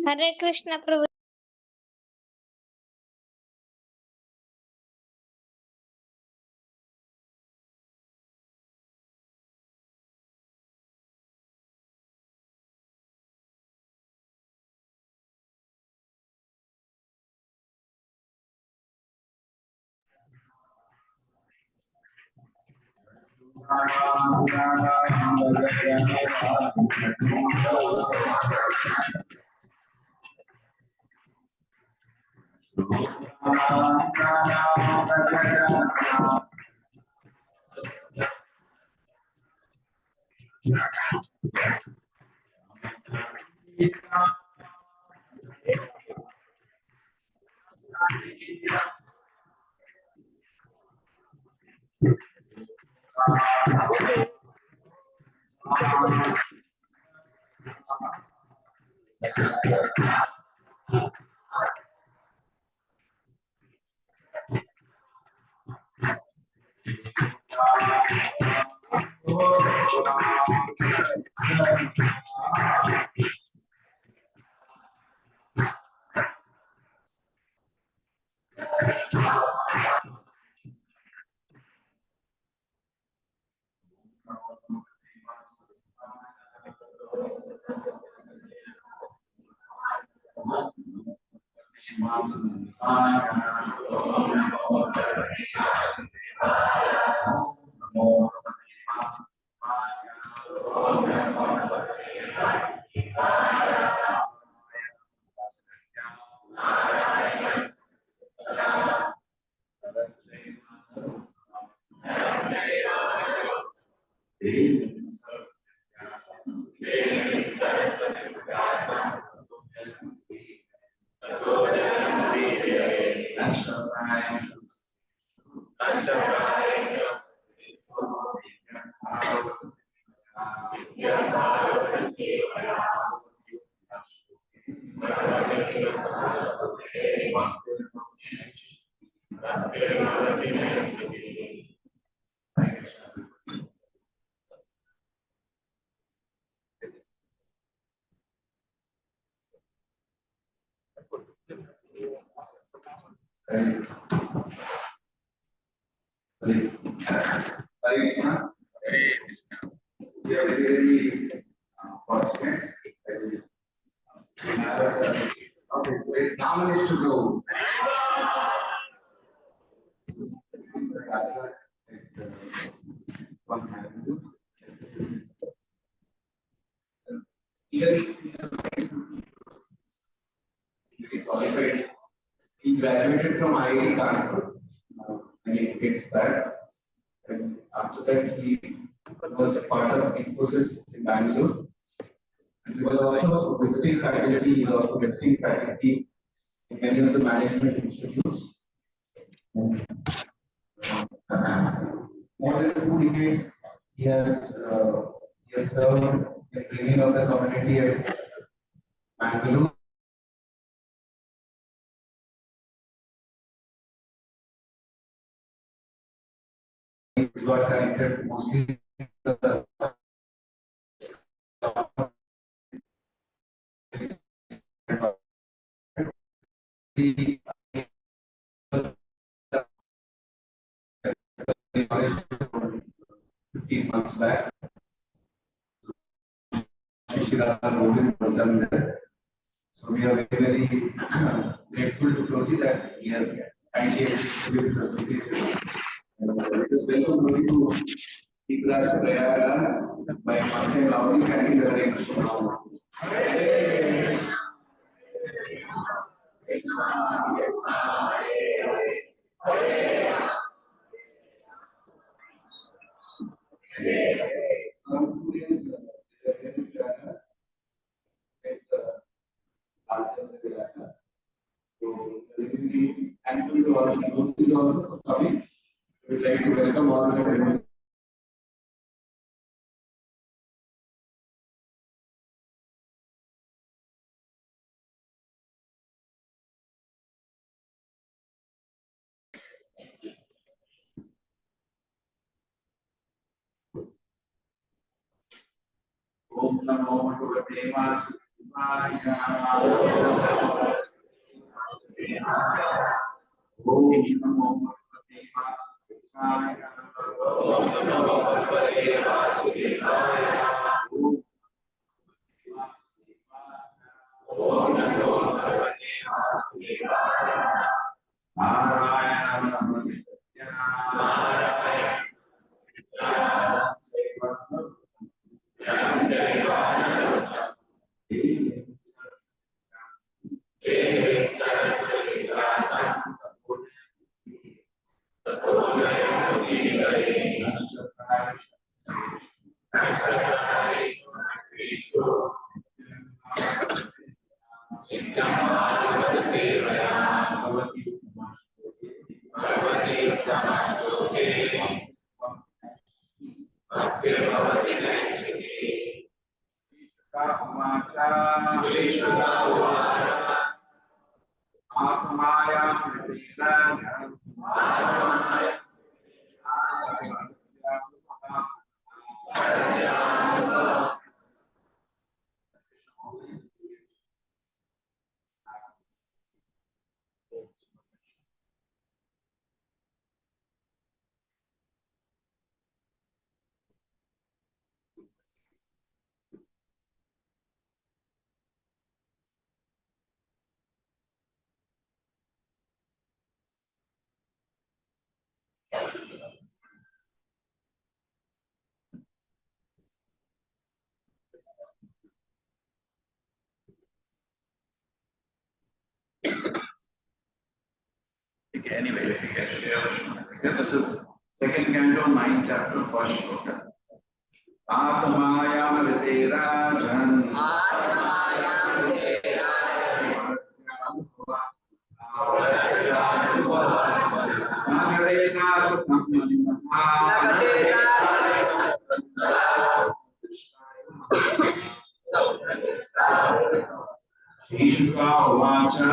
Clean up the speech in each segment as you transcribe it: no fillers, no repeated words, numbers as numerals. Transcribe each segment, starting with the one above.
Hare Krishna Prabhu. We are very fortunate. Okay, so it's nomination to go. He graduated from IIT Kanpur many decades back, and after that he was a part of Infosys in Bangalore. And he was also visiting faculty. He is also visiting faculty in many of the management institutes. More than 2 decades, he has served in bringing up the community at Bangalore. He got connected mostly the months back. So we are very grateful to Proji that he has kindly agreed with us. It is welcome to Tigraj Prayara by Martin Lowry handing the direction now. And to all the devotees also for coming. We would like to welcome all the devotees. Om Namo Bhagavate Vasudevaya. Om Namo Bhagavate Vasudevaya. Om Namo Bhagavate Vasudevaya. Om Namo Bhagavate Vasudevaya. Narayana Namaste. Narayana Anyway, if you can share, this is second canto, 9th chapter, first shloka. Atmayam Riterajan. Ishuka Uvacha.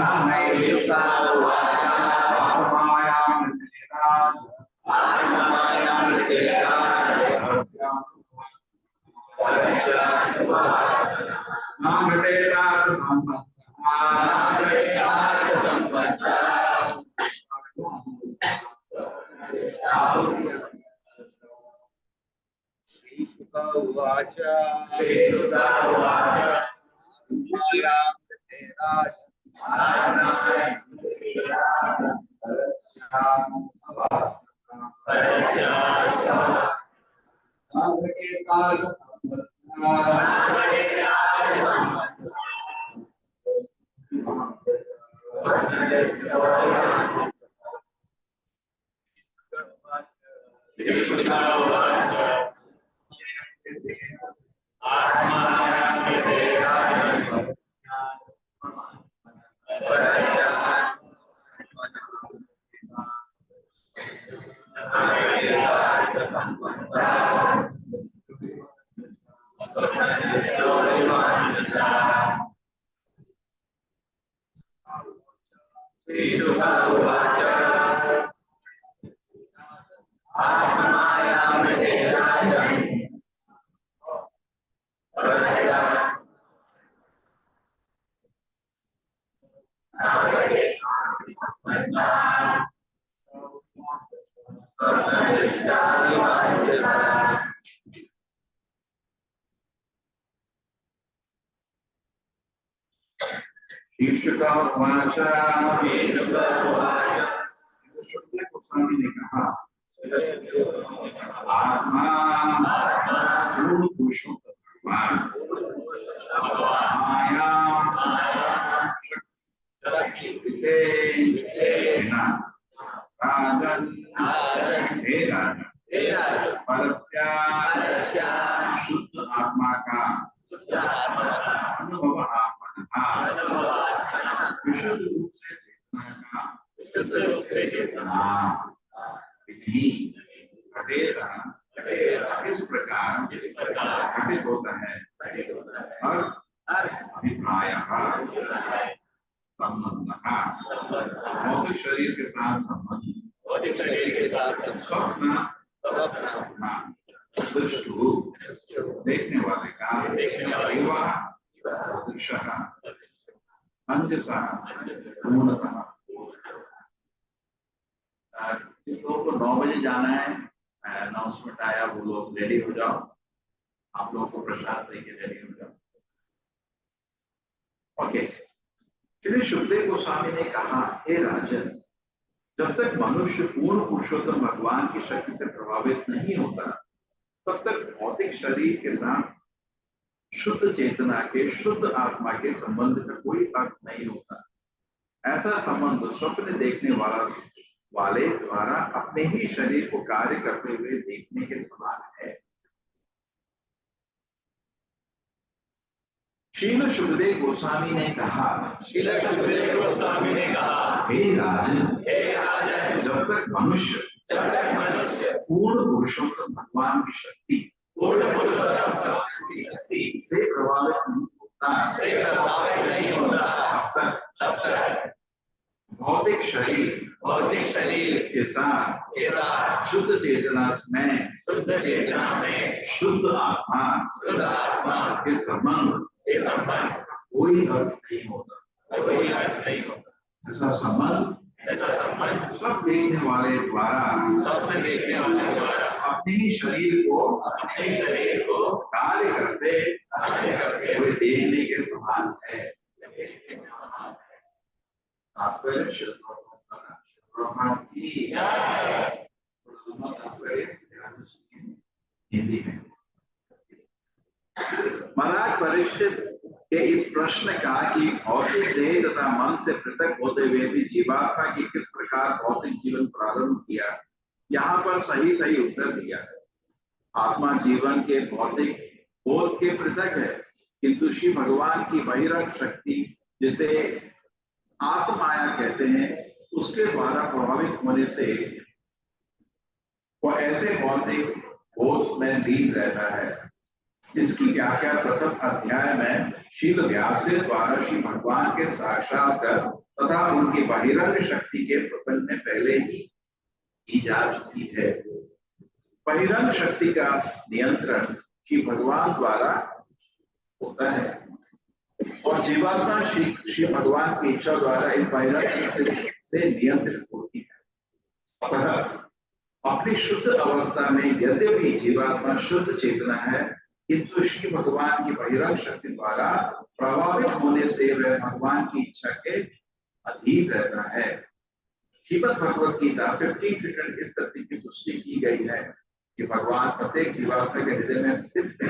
शुक्ल गोस्वामी ने कहा आत्मा पूर्ण पुरुषोत्तम भगवान माया राजन हे राजन परस्य शुद्ध आत्मा का अनुभव विशुद्ध रूप से चेतना का विधि घटेगा इस प्रकार घटित होता है और अभिप्राय संबंध भौतिक शरीर के साथ संबंध स्वप्न दृष्टु देखने वाले का अंजसा पूर्णतः। जिन लोगों को 9 बजे जाना है अनाउंसमेंट आया, वो लोग रेडी हो जाओ, आप लोगों को प्रसाद देके रेडी हो जाओ। ओके, श्री सुखदेव गोस्वामी ने कहा, हे राजन, जब तक मनुष्य पूर्ण पुरुषोत्तम भगवान की शक्ति से प्रभावित नहीं होता, तब तक भौतिक शरीर के साथ शुद्ध चेतना के, शुद्ध आत्मा के संबंध का कोई अर्थ नहीं होता। ऐसा संबंध स्वप्न देखने वाले द्वारा अपने ही शरीर को कार्य करते हुए देखने के समान है। श्रील सुखदेव गोस्वामी ने कहा, हे राजन, जब तक मनुष्य पूर्ण पुरुषोत्तम भगवान की शक्ति से प्रभावित नहीं होता, तब तक भौतिक शरीर के साथ शुद्ध चेतना में शुद्ध आत्मा के संबंध कोई अर्थ नहीं होता। ऐसा संबंध सब देखने वाले द्वारा अपने ही शरीर को कार्य करते हुए देखने के समान है। हिंदी में महाराज परीक्षित के इस प्रश्न का कि भौतिक देह तथा मन से पृथक होते हुए भी जीवात्मा की किस प्रकार भौतिक जीवन प्रारंभ किया, यहाँ पर सही उत्तर दिया है। आत्मा जीवन के भौतिक बोध के पृथक है, किंतु श्री भगवान की बहिरंग शक्ति, जिसे आत्माया कहते हैं, उसके द्वारा प्रभावित होने से वह ऐसे भौतिक बोध में लीन रहता है। इसकी व्याख्या प्रथम अध्याय में शील व्यास द्वारा श्री भगवान के साक्षात्कार तथा उनकी बहिरंग शक्ति के प्रसंग में पहले ही की जा चुकी है। बहिरंग शक्ति का नियंत्रण श्री भगवान द्वारा होता है और जीवात्मा श्री भगवान की इच्छा द्वारा इस बहिरंग शक्ति से नियंत्रित होती है। अतः अपनी शुद्ध अवस्था में यद्यपि जीवात्मा शुद्ध चेतना है, किंतु श्री भगवान की बहिरंग शक्ति द्वारा प्रभावित होने से वह भगवान की इच्छा के अधीन रहता है। श्रीमद् भगवत गीता 15 इस तथ्य की पुष्टि की गई है कि भगवान प्रत्येक जीवात्मा के हृदय में स्थित है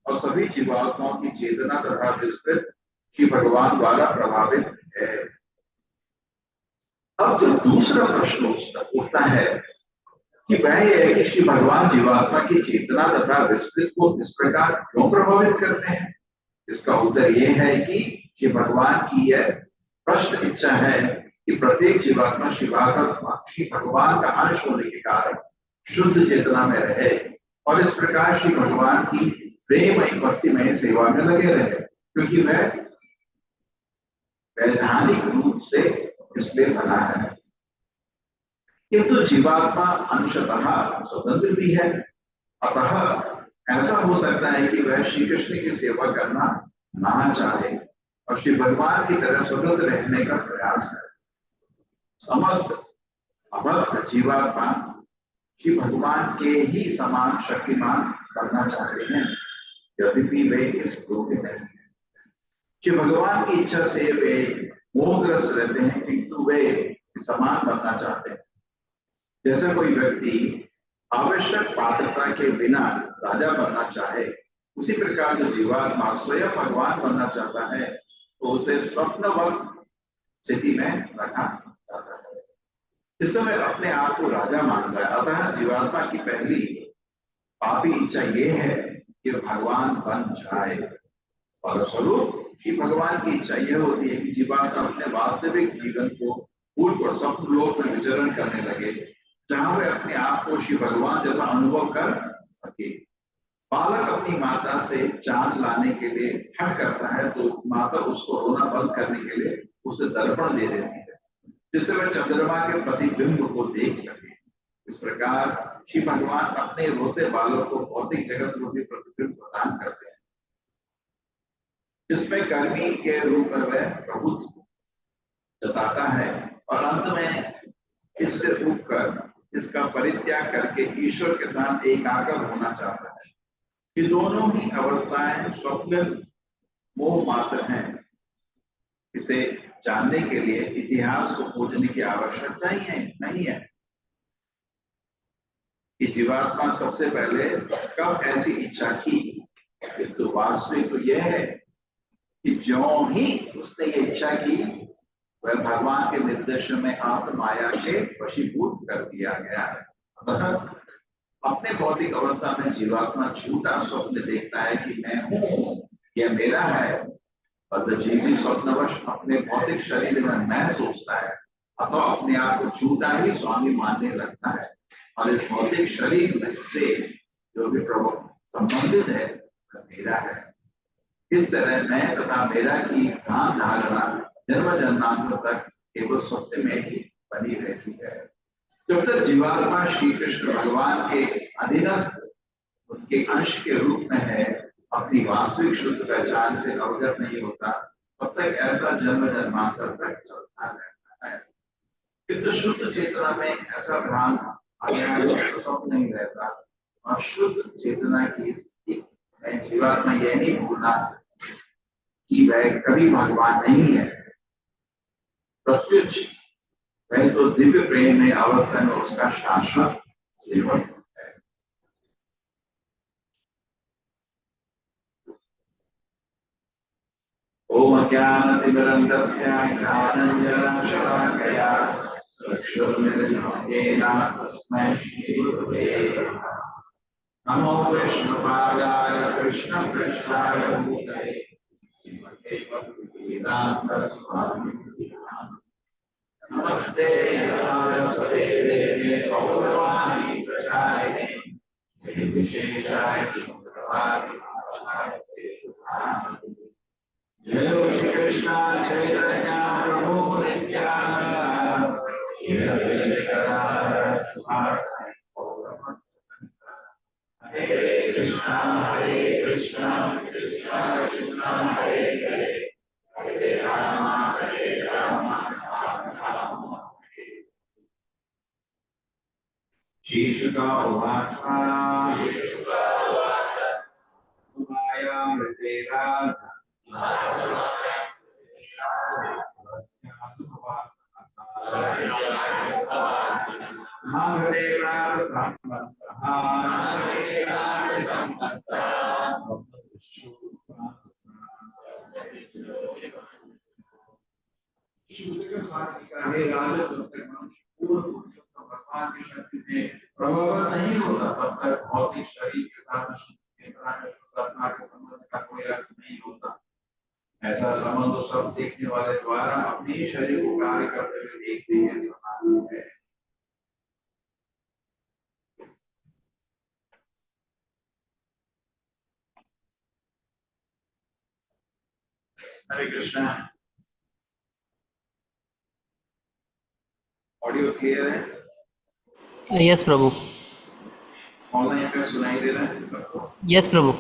और सभी जीवात्माओं की चेतना तथा विस्तृत श्री भगवान द्वारा प्रभावित है। अब जो दूसरा प्रश्न उठता है कि वह यह है कि श्री भगवान जीवात्मा की चेतना तथा विस्तृत को इस प्रकार क्यों प्रभावित करते हैं। इसका उत्तर यह है कि श्री भगवान की यह प्रश्न इच्छा है कि प्रत्येक जीवात्मा श्री भगवान का अंश होने के कारण शुद्ध चेतना में रहे और इस प्रकार श्री भगवान की प्रेममय भक्तिमय सेवा में लगे रहे, क्योंकि वह वैधानिक रूप से इसलिए बना है। किंतु जीवात्मा अंशतः स्वतंत्र भी है, अतः ऐसा हो सकता है कि वह श्री कृष्ण की सेवा करना ना चाहे और श्री भगवान की तरह स्वतंत्र रहने का प्रयास करे। समस्त अभक्त जीवात्मा श्री भगवान के ही समान शक्तिमान करना चाहते हैं, यद्यपि वे इस योग्य नहीं है। श्री भगवान की इच्छा से वे मोहग्रस्त रहते हैं, किंतु वे समान बनना चाहते हैं। जैसे कोई व्यक्ति आवश्यक पात्रता के बिना राजा बनना चाहे, उसी प्रकार जो जीवात्मा स्वयं भगवान बनना चाहता है तो उसे स्वप्नवत स्थिति में रखा जाता है। इस समय अपने आप को राजा मान रहा है। अतः जीवात्मा की पहली पापी इच्छा यह है कि भगवान बन जाए। फलस्वरूप कि भगवान की इच्छा यह होती है कि जीवात्मा अपने वास्तविक जीवन को भूल कर स्वप्न लोक में विचरण करने लगे, जहां वे अपने आप को श्री भगवान जैसा अनुभव कर सके। बालक अपनी माता से चांद लाने के लिए हट करता है तो माता उसको रोना बंद करने के लिए उसे दर्पण दे देती है, जिससे वह चंद्रमा के प्रतिबिंब को देख सके। इस प्रकार श्री भगवान अपने रोते बालक को भौतिक जगत रूपी प्रतिबिंब प्रदान करते हैं, जिसमें कर्मी के रूप में वह प्रभुत्व जताता है और अंत में इससे उठकर इसका परित्याग करके ईश्वर के साथ एकाग्र होना चाहता है। ये दोनों ही अवस्थाएं स्वप्न मोह मात्र हैं। इसे जानने के लिए इतिहास को खोजने की आवश्यकता ही नहीं है कि जीवात्मा सबसे पहले कब ऐसी इच्छा की। तो वास्तविक तो यह है कि ज्यों ही उसने ये इच्छा की, वह भगवान के निर्देशन में आत्माया के वशीभूत कर दिया गया है। अतः अपने भौतिक अवस्था में जीवात्मा झूठा स्वप्न देखता है कि मैं हूं, यह मेरा है। बद्धजीवी स्वप्नवश अपने भौतिक शरीर में मैं सोचता है, अथवा अपने आप को झूठा ही स्वामी मानने लगता है और इस भौतिक शरीर में से जो भी प्रभु संबंधित है वह मेरा है। इस तरह मैं तथा मेरा की भ्रांत धारणा जन्म जन्मांतर तक केवल स्वप्न में ही बनी रहती है। जब तक जीवात्मा श्री कृष्ण भगवान के अधीनस्थ उनके अंश के रूप में है, अपनी वास्तविक शुद्ध पहचान से अवगत नहीं होता, तब तक ऐसा जन्म जन्मांतर तक चलता रहता है। किंतु शुद्ध चेतना में ऐसा भ्रांत स्वप्न नहीं रहता और शुद्ध चेतना की स्थिति में जीवात्मा यह नहीं भूलना कि वह कभी भगवान नहीं है। प्रत्युच्च वह तो दिव्य प्रेम में अवस्था में उसका शाश्वत सेवक है। ओम ज्ञानतिमिरन्धस्य ज्ञानाञ्जनशलाकया चक्षुर्मिलितं तस्मै श्रीगुरवे नमः। नमो विष्णुपादाय कृष्णपृष्ठाय भूतले श्रीमते भक्तिवेदान्तस्वामिने नमस्ते सारस्वते देवे गौरवाणी प्रचारिणे निर्विशेषाय शुभप्रभाते जय श्री कृष्ण चैतन्य प्रभु नित्यानंद श्री अद्वैत गदाधर श्रीवासादि गौरभक्तवृंद। हरे कृष्णा कृष्णा कृष्णा हरे हरे हरे राम राम राम हरे। श्रीशुका उवाच मायामृतेरा घाघरेणार्थ हे राजा, जब तक मनुष्य पूर्ण पुरुषोत्तम भगवान की शक्ति से प्रभावित नहीं होता तब तक भौतिक शरीर के साथ चेतना के शुद्धात्मा के संबंध का कोई अर्थ नहीं होता। ऐसा संबंध सब देखने वाले द्वारा अपने ही शरीर को कार्य करते हुए देखने के समान है। हरे कृष्णा। ऑडियो क्लियर है? यस प्रभु। ऑनलाइन पे सुनाई दे रहा है सबको? यस प्रभु।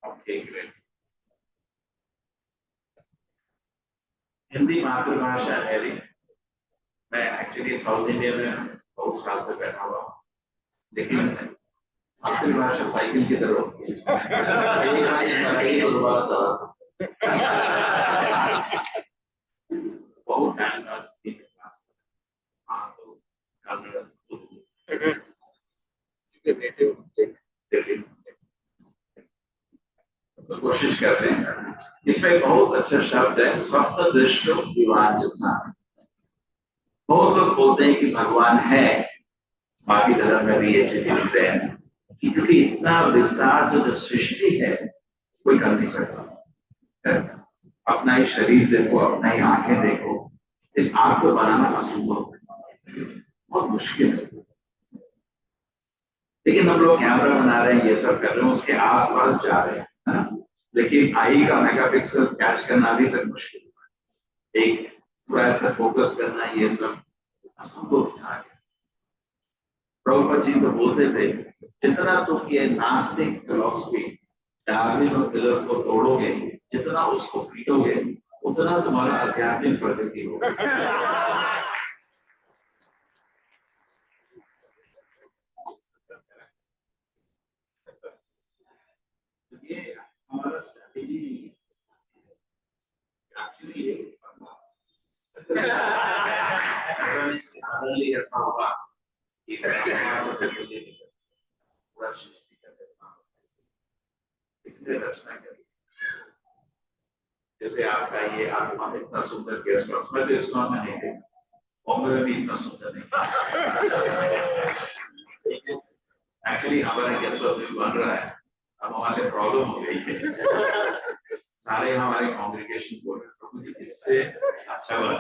Okay, great. हिंदी मातृभाषा है मेरी। मैं एक्चुअली साउथ इंडिया में बहुत साल से बैठा हुआ हूँ, लेकिन मातृभाषा साइकिल की तरह होती है, दोबारा चला सकते बहुत टाइम बाद तो कोशिश करते हैं। इसमें एक बहुत अच्छा शब्द है, स्वप्न दृष्टि विवांचसा। बहुत लोग बोलते हैं कि भगवान है, बाकी धर्म में भी ये चीज बोलते हैं कि क्योंकि इतना विस्तार जो सृष्टि है कोई कर नहीं सकता। अपना ही शरीर देखो, अपना ही आंखें देखो, इस आंख को बनाना असंभव है, बहुत मुश्किल है। लेकिन हम लोग कैमरा बना रहे हैं, ये सब कर रहे हैं, उसके आसपास जा रहे हैं, है ना? लेकिन आई का मेगापिक्सल कैच करना अभी तक मुश्किल है। एक पूरा ऐसा फोकस करना, ये सब असंभव है। प्रभुपाद जी तो बोलते थे, जितना तुम ये नास्तिक फिलॉसफी डार्विन और टिलर को तोड़ोगे, जितना उसको पीटोगे, उतना तुम्हारा आध्यात्मिक प्रगति होगा। ये हमारा स्ट्रैटेजी एक्चुअली सडनली ऐसा होगा कि पूरा सृष्टि का निर्माण, इसलिए रचना करी। जैसे आपका ये आत्मा इतना सुंदर गेस्ट हाउस, मैं तो इसको में नहीं देखा, बॉम्बे में भी इतना सुंदर नहीं। एक्चुअली हमारा गेस्ट हाउस भी बन रहा है, अब हमारे प्रॉब्लम हो गई है। सारे हमारे कांग्रेगेशन बोल रहे प्रभु जी इससे अच्छा बना।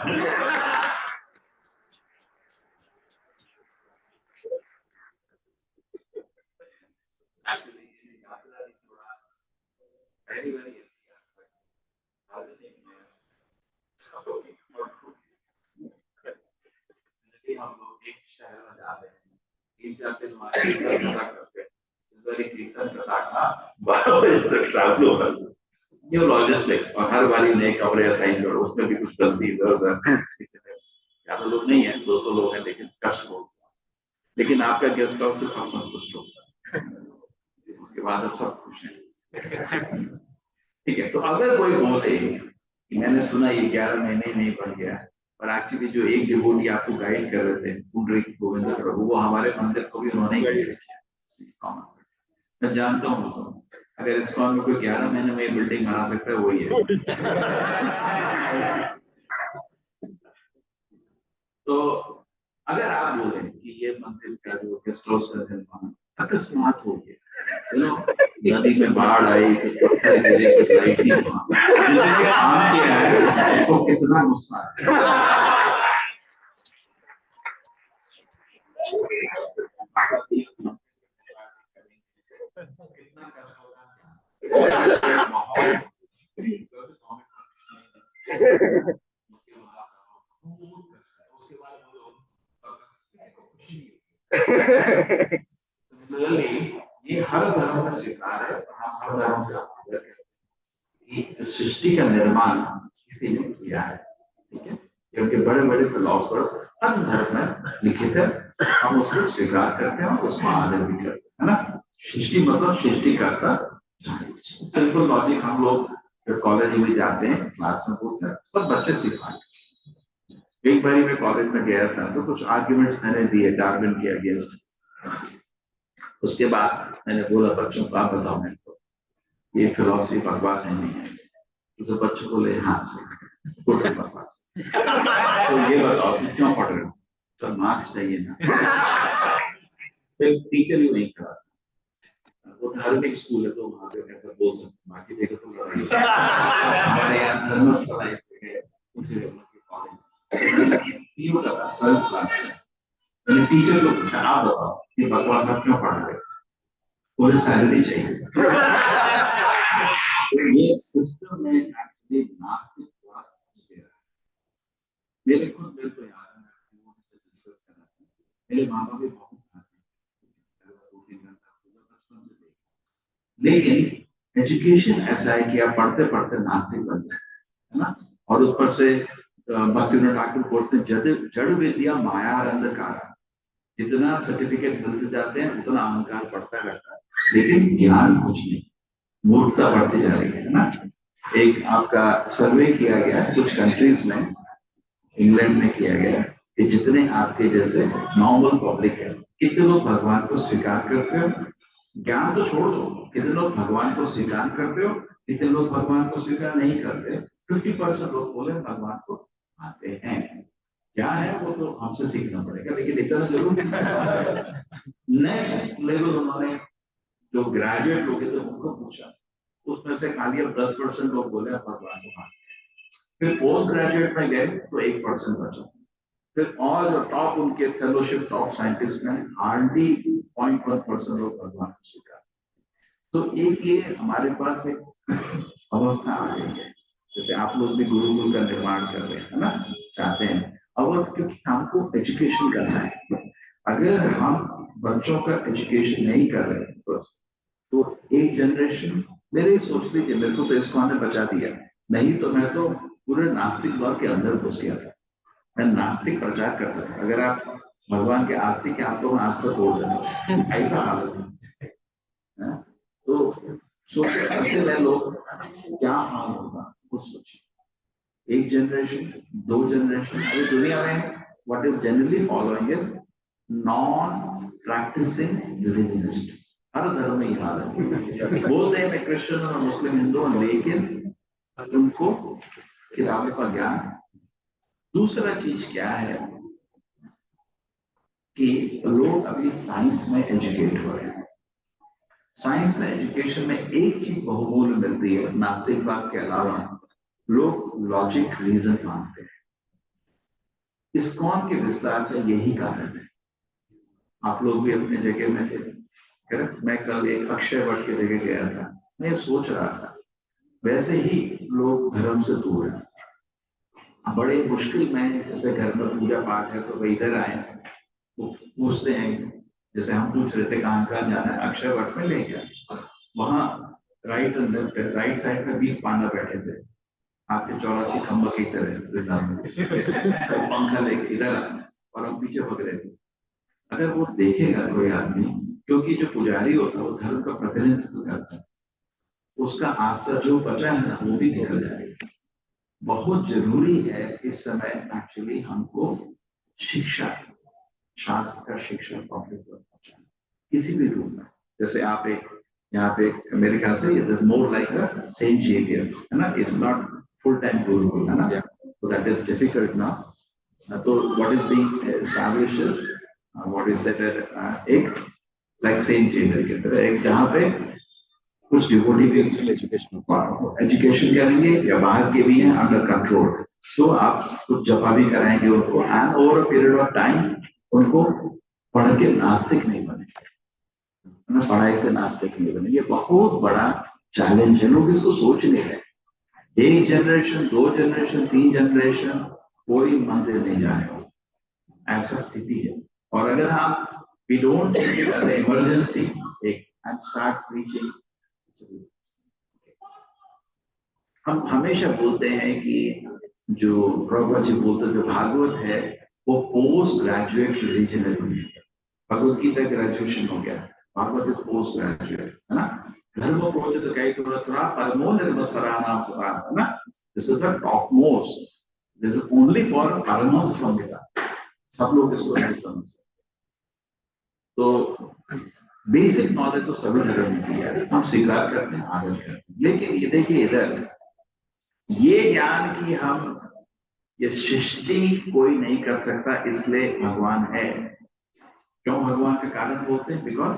हम लोग एक शहर में जा रहे हैं, 3-4 दिन करते हैं, 12 बजे तक ट्रैवल होगा। न्यू लॉजिस्टिक, और हर बारी नए कमरे असाइन करो, उसमें भी कुछ गलती इधर उधर। ज्यादा लोग नहीं है, 200 लोग हैं, लेकिन कष्ट हो। लेकिन आपका गेस्ट हाउस से सब संतुष्ट होगा, उसके बाद आप सब खुश हैं। ठीक है, तो अगर कोई बोले कि मैंने सुना ये 11 महीने नहीं बन गया, और एक्चुअली जो एक डिवोटी आपको गाइड कर रहे थे पुंडरीक गोविंद प्रभु, वो हमारे मंदिर को भी उन्होंने गाइड किया। मैं जानता हूँ तो, अगर इस्कॉन में कोई 11 महीने में बिल्डिंग बना सकता है, वही है। तो अगर आप बोले कि ये मंदिर का जो गेस्ट हाउस का निर्माण अकस्मात हो गया, नदी में बाढ़ आई, पत्थर गिरे, कुछ लाइट नहीं हुआ, जिसने काम किया है उसको कितना गुस्सा है। कितना कष्ट होगा। ये हर धर्म में स्वीकार है, हम हर धर्म से आदर करते हैं। सृष्टि का निर्माण किसी ने किया है, ठीक है, क्योंकि बड़े बड़े फिलोसफर्स अन्य धर्म में लिखित है, हम उसको स्वीकार करते हैं और उसको आदर भी करते हैं, है ना। सृष्टि मतलब सृष्टिकर्ता। सिंपल लॉजिक हम लोग जब कॉलेज में जाते हैं, क्लास में पढ़ते हैं, सब बच्चे सिखाते। एक बार मैं कॉलेज में गया था तो कुछ आर्ग्यूमेंट्स मैंने दिए डार्विन के अगेंस्ट। उसके बाद मैंने बोला बच्चों को आप बताओ मेरे को ये फिलॉसफी बकवास है नहीं है, तो सब बच्चों बोले हाँ से बकवास। तो ये बताओ कि क्यों पढ़ रहे हो, तो मार्क्स चाहिए ना। एक टीचर ही नहीं खड़ा, वो धार्मिक स्कूल है तो वहां पे ऐसा बोल सकते, बाकी देखो तो लड़ाई हमारे यहाँ धर्मस्थला है उनसे क्लास में मैंने टीचर को पूछा आप बताओ ये बकवास आप क्यों पढ़ रहे हो, मुझे सैलरी चाहिए। तो ये सिस्टम में एक्चुअली नास्तिक हुआ मेरे को याद है, मैं लोगों से डिस्कस कर रहा था, मेरे माँ बाप भी बहुत लेकिन एजुकेशन ऐसा है कि आप पढ़ते पढ़ते नास्तिक बन जाते है ना। और ऊपर से भक्तिविनोद ठाकुर बोलते हैं जड़ विद्या माया अंधकार, जितना सर्टिफिकेट मिलते जाते हैं उतना अहंकार बढ़ता रहता है, लेकिन ज्ञान कुछ नहीं, मूर्खता बढ़ती जा रही है ना। एक आपका सर्वे किया गया कुछ कंट्रीज में, इंग्लैंड में किया गया कि जितने आपके जैसे नॉर्मल पब्लिक है, कितने लोग भगवान को स्वीकार करते हो, ज्ञान तो छोड़ दो, कितने लोग भगवान को स्वीकार करते हो, कितने लोग भगवान को स्वीकार नहीं करते। 50% लोग बोले भगवान को आते हैं, क्या है वो तो हमसे सीखना पड़ेगा, लेकिन इतना जरूर नेक्स्ट लेवल उन्होंने जो ग्रेजुएट लोग थे उनको पूछा, उसमें से खाली अब 10% लोग बोले भगवान को मानते हैं। फिर पोस्ट ग्रेजुएट में गए तो 1% बचा। फिर और जो टॉप उनके फेलोशिप टॉप साइंटिस्ट में हार्डली 0.1% लोग भगवान को स्वीकार। तो एक ये हमारे पास एक अवस्था आ गई है, जैसे आप लोग भी गुरुकुल का निर्माण कर रहे हैं ना, चाहते हैं अवस्था, क्योंकि हमको एजुकेशन करना है। अगर हम बच्चों का एजुकेशन नहीं कर रहे तो एक जनरेशन, मेरे सोच लीजिए मेरे को तो इसको ने बचा दिया, नहीं तो मैं तो पूरे नास्तिक दौर के अंदर घुस गया था, मैं नास्तिक प्रचार करता था। अगर आप भगवान के आस्तिक आप लोग आस्था तोड़ देते ऐसा हालत है। तो सोचे ऐसे में लोग क्या हाल होगा वो सोचिए। एक जनरेशन, दो जनरेशन, अभी दुनिया में what is generally following is non practicing religionist. हर धर्म में ये हाल है, बोलते हैं मैं क्रिश्चियन और मुस्लिम हिंदू हूं, लेकिन उनको किताबों का ज्ञान। दूसरा चीज क्या है कि लोग अभी साइंस में एजुकेट हो रहे हैं। साइंस में एजुकेशन में एक चीज बहुमूल्य मिलती है नास्तिकवाद के अलावा, लोग लॉजिक रीजन मानते हैं। इस्कॉन के विस्तार का यही कारण है। आप लोग भी अपनी जगह में थे, करेक्ट। मैं कल एक अक्षय वट की जगह गया था, मैं सोच रहा था वैसे ही लोग धर्म से दूर हैं। बड़े मुश्किल में, जैसे घर में पूजा पाठ है तो वे इधर आए, वो पूछते हैं, जैसे हम पूछ रहे थे कहाँ कहाँ जाना है, अक्षय वट में ले गया। वहां राइट राइट साइड में 20 पांडा बैठे थे, आपके 84 खम्बा की तरह पंखा लेके इधर, और हम पीछे भग रहे थे। अगर वो देखेगा कोई आदमी, क्योंकि जो पुजारी होता है वो धर्म का प्रतिनिधित्व करता है, उसका आस्था जो बचा है ना वो भी निकल जाएगा। बहुत जरूरी है इस समय एक्चुअली हमको शिक्षा, शास्त्र का शिक्षा पब्लिक को पहुंचाना किसी भी रूप में। जैसे आप एक यहाँ पे मेरे ख्याल से ये more like a Saint Xavier है ना, it's not full time gurukul है ना, तो दैट इज डिफिकल्ट ना। तो what is being established is what is set एक लाइक सेंट जेवियर की तरह, एक जहाँ पे कुछ डिवोटी भी एजुकेशन करेंगे या बाहर के भी हैं अंडर कंट्रोल, तो आप कुछ जपा भी कराएंगे उनको, and over a period of time उनको पढ़ के नास्तिक नहीं बनेंगे, पढ़ाई से नास्तिक नहीं बनेंगे। बहुत बड़ा चैलेंज है, लोग इसको सोच नहीं रहे। एक जनरेशन, दो जनरेशन, 3 जनरेशन कोई मंदिर नहीं जाएगा, ऐसा स्थिति है। और अगर हम we don't take it as emergency and start preaching, हम हमेशा बोलते हैं कि जो प्रभुपाद जी बोलते जो भागवत है वो पोस्ट ग्रेजुएट रिलीजन है दुनिया का। भगवत गीता ग्रेजुएशन हो गया, भागवत इज पोस्ट ग्रेजुएट, है ना। धर्म प्रोचित कई थोड़ा परमो निर्मसराणाम सदा, है ना। This is the top most, this is only for परमो संहिता, सब लोग इसको नहीं समझते। तो बेसिक नॉलेज तो सभी धर्म में दिया है, हम स्वीकार करते हैं, आदर करते हैं। लेकिन ये देखिए इधर ये ज्ञान की हम, ये सृष्टि कोई नहीं कर सकता, इसलिए भगवान है। क्यों भगवान के कारण बोलते हैं? बिकॉज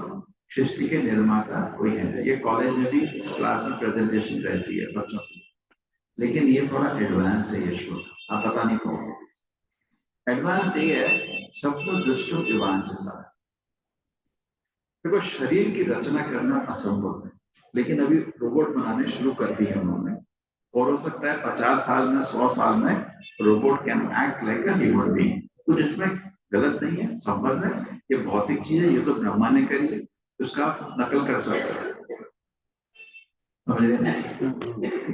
सृष्टि के निर्माता कोई है। ये कॉलेज में भी क्लास में प्रेजेंटेशन रहती है बच्चों की, लेकिन ये थोड़ा एडवांस है ये श्लोक, आप बता नहीं पाओगे। एडवांस ये है, सबको दृष्टि एडवांस जैसा। देखो शरीर की रचना करना असंभव है, लेकिन अभी रोबोट बनाने शुरू कर दी है उन्होंने, और हो सकता है 50 साल में 100 साल में robot can act like a human being. कुछ इसमें गलत नहीं है, संभव है, ये भौतिक चीज है, ये तो ब्रह्मा ने करी है, उसका नकल कर सकता है, समझ रहे?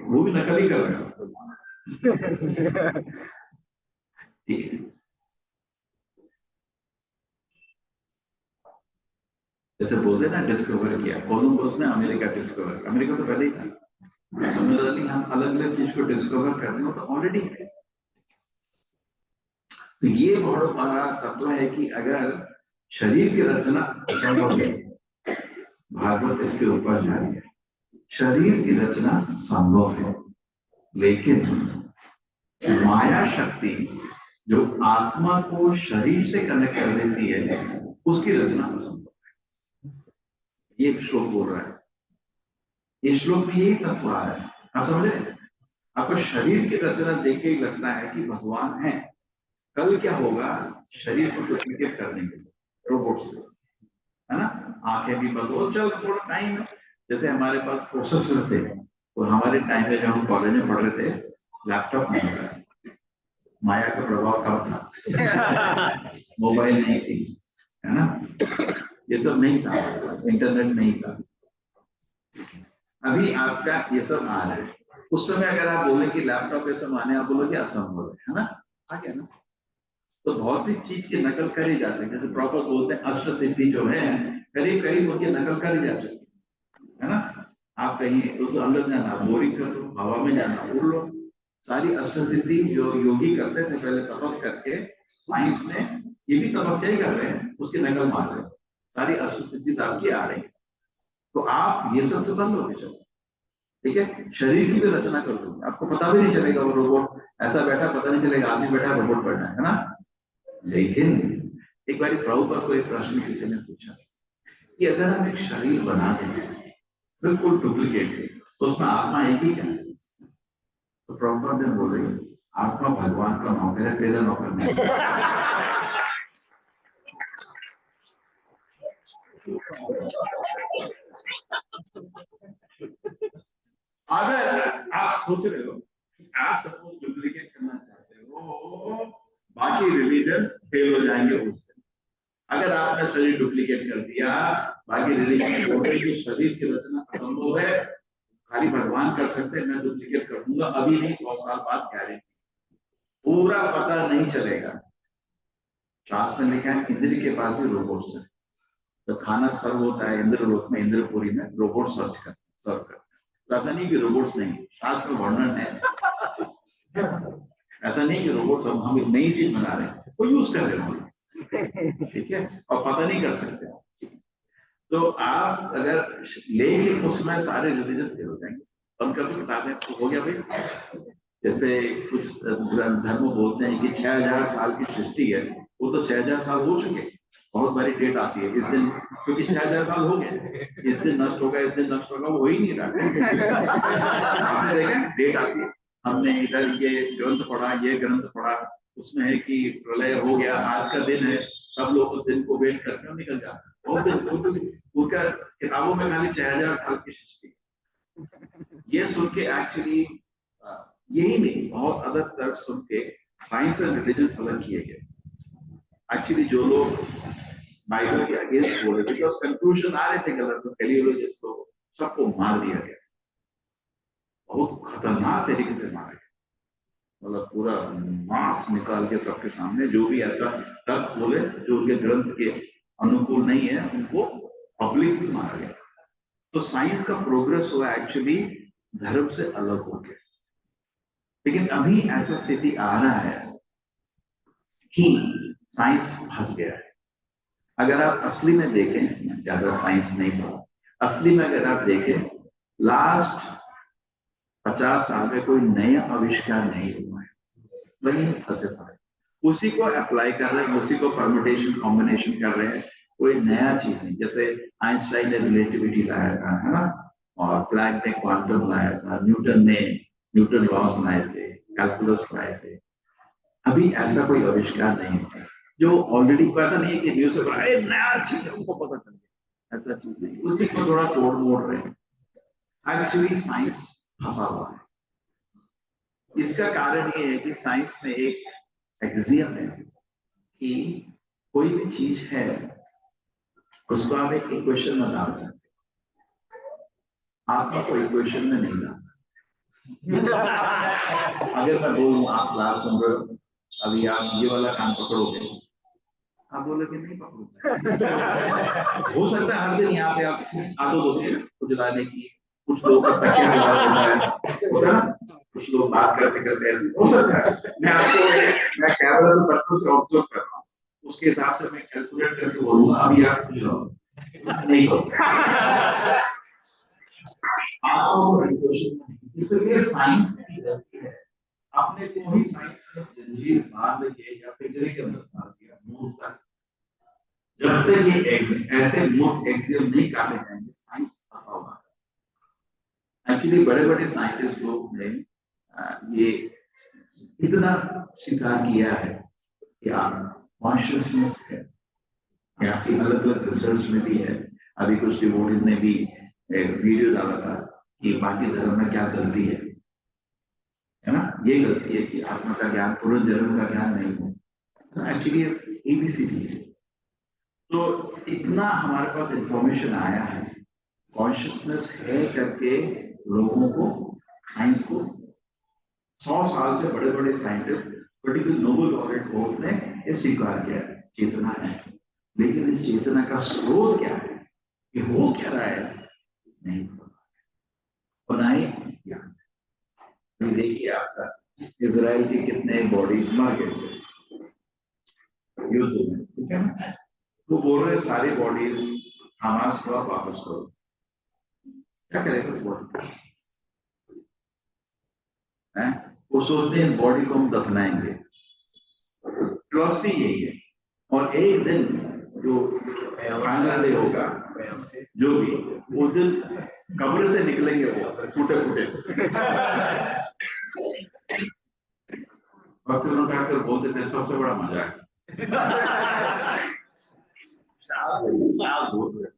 वो भी नकल ही कर रहे हैं। ठीक है, जैसे बोलते ना डिस्कवर किया कोलंबस ने, अमेरिका डिस्कवर, अमेरिका तो पहले ही था। सिमिलरली हम अलग अलग चीज को डिस्कवर करते हैं तो ऑलरेडी है। तो ये बहुत बड़ा तत्व है कि अगर शरीर की रचना संभव है, भागवत इसके ऊपर जारी है, शरीर की रचना संभव है, लेकिन माया शक्ति जो आत्मा को शरीर से कनेक्ट कर देती है, उसकी रचना असंभव है। ये श्लोक बोल रहा है, ये श्लोक में यही तत्व आ रहा है, आप समझे? आपको शरीर की रचना देख के ही लगता है कि भगवान है। कल क्या होगा, शरीर को डुप्लीकेट करने के लिए रोबोट से, है ना, आंखें भी बदलो, चल थोड़ा टाइम है। जैसे हमारे पास प्रोसेसर थे, और हमारे टाइम में जब हम कॉलेज में पढ़ रहे थे, लैपटॉप नहीं था, माया का प्रभाव कम था, मोबाइल नहीं थी, है ना, ये सब नहीं था, इंटरनेट नहीं था। अभी आपका ये सब आ रहा है। उस समय अगर आप बोले कि लैपटॉप ये सब आने, आप बोलोगे असंभव है ना, आ गया ना। तो भौतिक चीज की नकल करी जा सकती है, जैसे प्रॉपर बोलते हैं अष्ट सिद्धि जो है, करीब करीब उनकी नकल करी जा सकती है ना। आप कहीं उस अंदर जाना, बोरिंग कर लो, हवा में जाना, उड़ लो, सारी अष्ट सिद्धि जो योगी करते थे पहले तपस करके, साइंस में ये भी तपस्या ही कर रहे हैं, उसकी नकल मार रहे हैं, सारी अष्ट सिद्धि आपकी आ रही है। तो आप ये सब तो कर लोगे, चलो ठीक है, शरीर की भी रचना कर दोगे, आपको पता भी नहीं चलेगा, वो रोबोट ऐसा बैठा, पता नहीं चलेगा आदमी बैठा रोबोट बैठा है ना। लेकिन एक बार प्रभुपाद को एक प्रश्न किसी ने पूछा कि अगर हम एक शरीर बना दें बिल्कुल डुप्लीकेट, तो उसमें आत्मा एक ही क्या? तो प्रभुपाद ने बोले, आत्मा भगवान का नौकर है, तेरा नौकर नहीं। अगर आप सोच रहे हो, आप सपोज डुप्लीकेट करना चाहते हो, बाकी रिलीजन फेल हो जाएंगे उससे। अगर आपने शरीर डुप्लीकेट कर दिया, बाकी रिलीजन बोलते कि शरीर की रचना असंभव है, खाली भगवान कर सकते हैं, मैं डुप्लीकेट कर दूंगा, अभी नहीं 100 साल बाद गारंटी, पूरा पता नहीं चलेगा। शास्त्र में लिखा है इंद्र के पास भी रोबोट्स है, तो खाना सर्व होता है इंद्रलोक में, इंद्रपुरी में रोबोट सर्व करते हैं। तो ऐसा नहीं कि रोबोट्स नहीं, शास्त्र में वर्णन है, ऐसा नहीं कि रोबोट्स हम एक नई चीज बना रहे हैं, वो यूज कर रहे हैं, ठीक है, और पता नहीं कर सकते। तो आप अगर लेके उसमें सारे रिलीजन फेल हो जाएंगे। उनका भी किताबें हो गया भाई, जैसे कुछ धर्म बोलते हैं कि 6000 साल की सृष्टि है, वो तो 6000 साल हो चुके, बहुत बड़ी डेट आती है इस दिन, क्योंकि 6000 साल हो गए, इस दिन नष्ट होगा, इस दिन नष्ट होगा, वो हो ही नहीं रहा। आपने देखा डेट आती है, हमने इधर ये ग्रंथ पढ़ा, ये ग्रंथ पढ़ा, उसमें है कि प्रलय हो गया, आज का दिन है, सब लोग उस दिन को वेट करके निकल जाते हैं, उनका किताबों में खाली 6000 साल की सृष्टि। ये सुन के एक्चुअली यही नहीं, बहुत अदर तर्क सुन के साइंस एंड रिलीजन अलग किए गए। एक्चुअली जो लोग बाइबल के अगेंस्ट बोले, बिकॉज कंक्लूजन आ रहे थे गलत, तो टेलियोलॉजिस्ट को सबको मार दिया गया, बहुत खतरनाक तरीके से मारा गया। मतलब पूरा मास निकाल के सबके सामने, जो भी ऐसा तर्क बोले जो उनके ग्रंथ के अनुकूल नहीं है उनको पब्लिक भी मारा गया। तो साइंस का प्रोग्रेस हुआ एक्चुअली धर्म से अलग हो गया। लेकिन अभी ऐसा स्थिति आ रहा है कि साइंस फंस गया है। अगर आप असली में देखें, ज्यादा साइंस नहीं पढ़ा, असली में अगर आप देखें लास्ट 50 साल में कोई नया आविष्कार नहीं हुआ है, वही फंसे पड़े, उसी को अप्लाई कर रहे हैं, उसी को परम्यूटेशन कॉम्बिनेशन कर रहे हैं, कोई नया चीज नहीं। जैसे आइंस्टाइन ने रिलेटिविटी लाया था, है ना, और प्लैंक ने क्वांटम लाया था, न्यूटन ने न्यूटन लॉज लाए थे, कैलकुलस लाए थे। अभी ऐसा कोई आविष्कार नहीं है जो ऑलरेडी, ऐसा नहीं है कि न्यूज पेपर अरे नया चीज हमको पता चल गया, ऐसा चीज नहीं, उसी को थोड़ा तोड़ मोड़ रहे हैं। एक्चुअली साइंस फंसा हुआ है। इसका कारण ये है कि साइंस में एक एक्सियम है कि कोई भी चीज है उसको आप एक इक्वेशन में डाल सकते, आत्मा को इक्वेशन में नहीं डाल सकते। अगर मैं बोलूं आप क्लास सुन रहे हो, अभी आप ये वाला काम पकड़ोगे, आप बोलोगे नहीं पकड़ोगे। हो सकता है हर दिन यहाँ पे आप आदत होती है कुछ लाने की, कुछ लोग का पैकेट होता है, कुछ लोग बात करते करते ऐसे हो सकता है। मैं कैमरा से बचपन से ऑब्जर्व कर रहा हूँ, उसके हिसाब से मैं कैलकुलेट करके बोलूंगा अभी आप नहीं हो। इसलिए साइंस की गलती है, आपने कोई साइंस में जंजीर बांध के या पिंजरे के अंदर डाल दिया मूल तक, जब तक ये ऐसे मूल एक्सियम नहीं काटे जाएंगे साइंस फंसा होगा। एक्चुअली बड़े बड़े साइंटिस्ट लोग ने ये इतना स्वीकार किया है कि कॉन्शियसनेस है, आपकी अलग अलग रिसर्च में भी है। अभी कुछ डिवोटीज ने भी एक वीडियो डाला था कि बाकी धर्म में क्या गलती है ना, ये गलती है कि आत्मा का ज्ञान, पुनर्जन्म का ज्ञान नहीं है, एक्चुअली एबीसीडी है। तो इतना हमारे पास इंफॉर्मेशन आया है, कॉन्शियसनेस है करके लोगों को, साइंस को 100 साल से बड़े बड़े scientist, particular Nobel laureate board ने ये स्वीकार किया, चेतना है। लेकिन इस चेतना का स्रोत क्या है, ये हो क्या रहा है, नहीं पता। और ना ही ज्ञान। देखिए आपका इजराइल के कितने बॉडीज मर गए थे युद्ध में, ठीक है ना, वो बोल रहे सारी बॉडीज हमास को वापस करो। क्या करेगा बॉडी? वो सोचते हैं बॉडी को हम दफनाएंगे, फिलॉसफी यही है। और एक दिन जो फाइनल डे होगा, जो भी उस दिन कब्र से निकलेंगे वो टूटे फूटे। भक्त लोग आकर बोलते थे सबसे बड़ा मजाक। क्या बोल रहे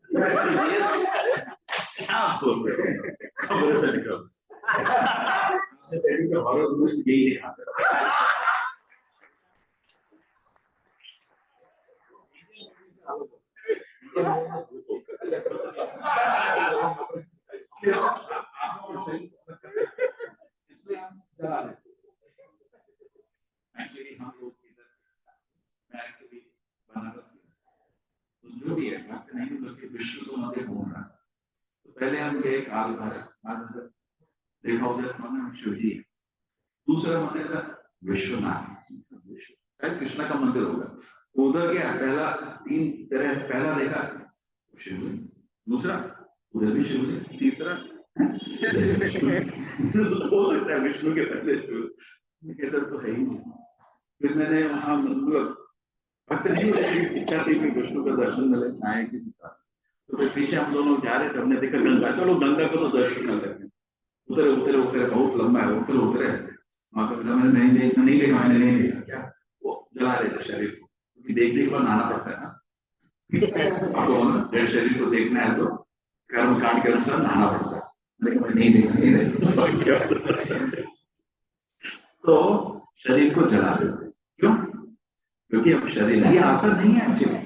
खबर से निकल यही है। इसलिए हम जला देते एक्चुअली हम लोग इधर, मैं एक्चुअली बनारस तो जो भी है बात नहीं, बल्कि विश्व को मध्य घूम रहा। तो पहले हम गए काल भैरव, देखा उधर शिव जी, दूसरा मंदिर था विश्वनाथ, कृष्णा का मंदिर होगा, उधर गया, पहला 3 तरह, पहला देखा शिव जी, दूसरा उधर भी शिव जी, तीसरा हो सकता है विष्णु के पहले शिव, तो है ही नहीं। फिर मैंने वहां मतलब भक्त नहीं होती, इच्छा थी कि विष्णु का दर्शन मिले, आए किसी का, तो फिर पीछे हम दोनों जा रहे थे, हमने देखा गंगा, चलो गंगा को तो दर्शन कर लेते हैं। उतरे उतरे उतरे, बहुत लंबा है, उतरे उतरे वहां पर मैंने नहीं देखा, मैंने नहीं देखा, क्या वो जला रहे थे शरीर को, क्योंकि देखने के बाद नहाना पड़ता है ना, आपको डेड शरीर को देखना है तो कर्म कांड के अनुसार नहाना पड़ता है, लेकिन मैं नहीं देखा। तो शरीर को जला देते, क्यों? क्योंकि अब शरीर ये आसन नहीं है एक्चुअली,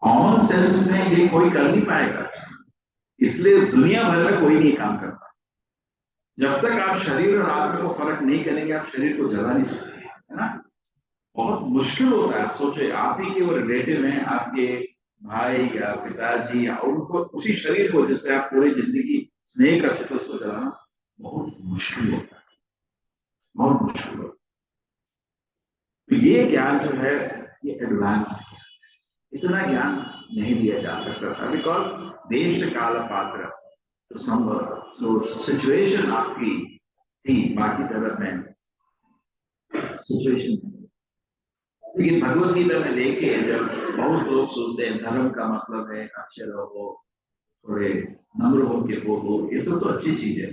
कॉमन सेंस में ये कोई कर नहीं पाएगा, इसलिए दुनिया भर में कोई नहीं काम करता। जब तक आप शरीर और आत्मा को फर्क नहीं करेंगे, आप शरीर को जला नहीं सकते, है ना। बहुत मुश्किल होता है। आप सोचे, आप ही के वो रिलेटिव हैं, आपके भाई या पिताजी, या उनको उसी शरीर को जिससे आप पूरी जिंदगी स्नेह करते थे, उसको जलाना बहुत मुश्किल होता है, बहुत मुश्किल होता है। तो ये ज्ञान जो है, ये एडवांस, इतना ज्ञान नहीं दिया जा सकता था, बिकॉज देश काल पात्र तो संभव सिचुएशन आपकी थी, बाकी तरह में सिचुएशन। लेकिन भगवत गीता में देखिए, जब बहुत लोग सोचते हैं धर्म का मतलब है अच्छे रहो, थोड़े नम्र होके बोलो, ये सब तो अच्छी चीज है,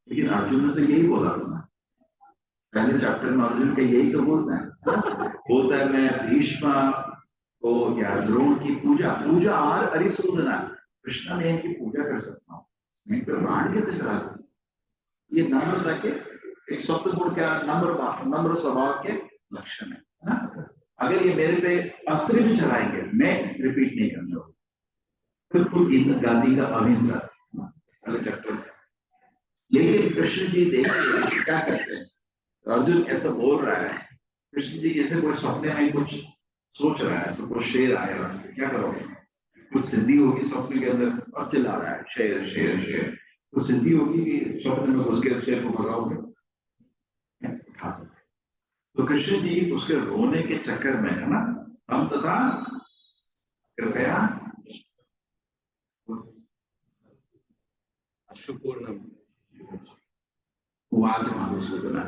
लेकिन अर्जुन ने तो यही बोला था ना, पहले चैप्टर में अर्जुन का यही तो बोलता है मैं भीष्म को या द्रोण की पूजा और अरिशोधना, कृष्णा ने इनकी पूजा कर सकता हूँ, मैं तो प्राण कैसे चला सकता हूँ। ये नम्रता के एक सत्वगुण क्या, नम्र स्वभाव के लक्षण है ना। अगर ये मेरे पे अस्त्र भी चलाएंगे, मैं रिपीट नहीं करना, बिल्कुल गांधी का अहिंसा पहले चैप्टर में। लेकिन कृष्ण जी देखिए क्या करते हैं, अर्जुन ऐसा बोल रहा है, कृष्ण जी जैसे कोई सपने में कुछ सोच रहा है, तो कोई शेर आएगा, क्या करोगे, कुछ सिद्धि होगी स्वप्न के अंदर और चिल्ला रहा है शेर शेर शेर, कुछ सिद्धि होगी कि स्वप्न में घुस के शेर को भगाओगे। तो कृष्ण जी उसके रोने के चक्कर में, है ना, हम तथा कृपया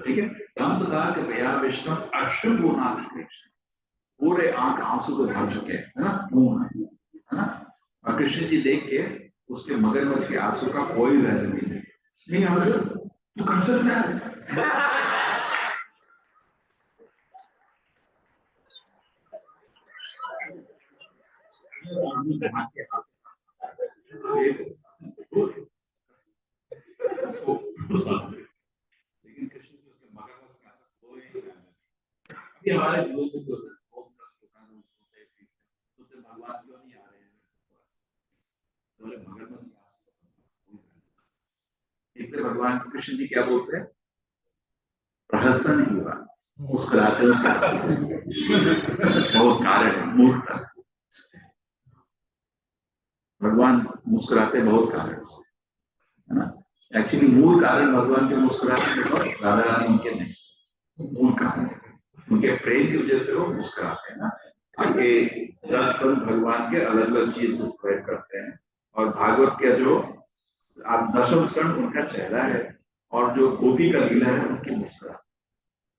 ठीक है, तम तथा कृपया विष्णु अश्रुपूर्णादि कृष्ण, पूरे आंख आंसू को भर चुके हैं, है ना, पूर्ण, है ना। और कृष्ण जी देख के उसके मगरमच्छ के आंसू का कोई वैल्यू नहीं है, तू कर सकता है। लेकिन कृष्ण जी उसके मगरमच्छ के आंसू कोई वैल्यू नहीं। अभी हमारे जीवन में जो तो भगवान क्यों नहीं आ रहे हैं, तो मगरमच्छ के आंसू, इसलिए भगवान कृष्ण जी क्या बोलते हैं, प्रहसन हुआ, मुस्कुराते बहुत कारण मूर्खता से, भगवान मुस्कुराते बहुत कारण से, है ना। एक्चुअली मूल कारण भगवान के मुस्कुराते राधा रानी उनके नहीं, मूल कारण उनके प्रेम की वजह से वो मुस्कुराते हैं ना। आगे 10 संत भगवान के अलग अलग चीज डिस्क्राइब करते हैं, और भागवत के जो आप 10वें स्कंद उनका चेहरा है, और जो गोपी का लीला है उनकी मुस्कुरा,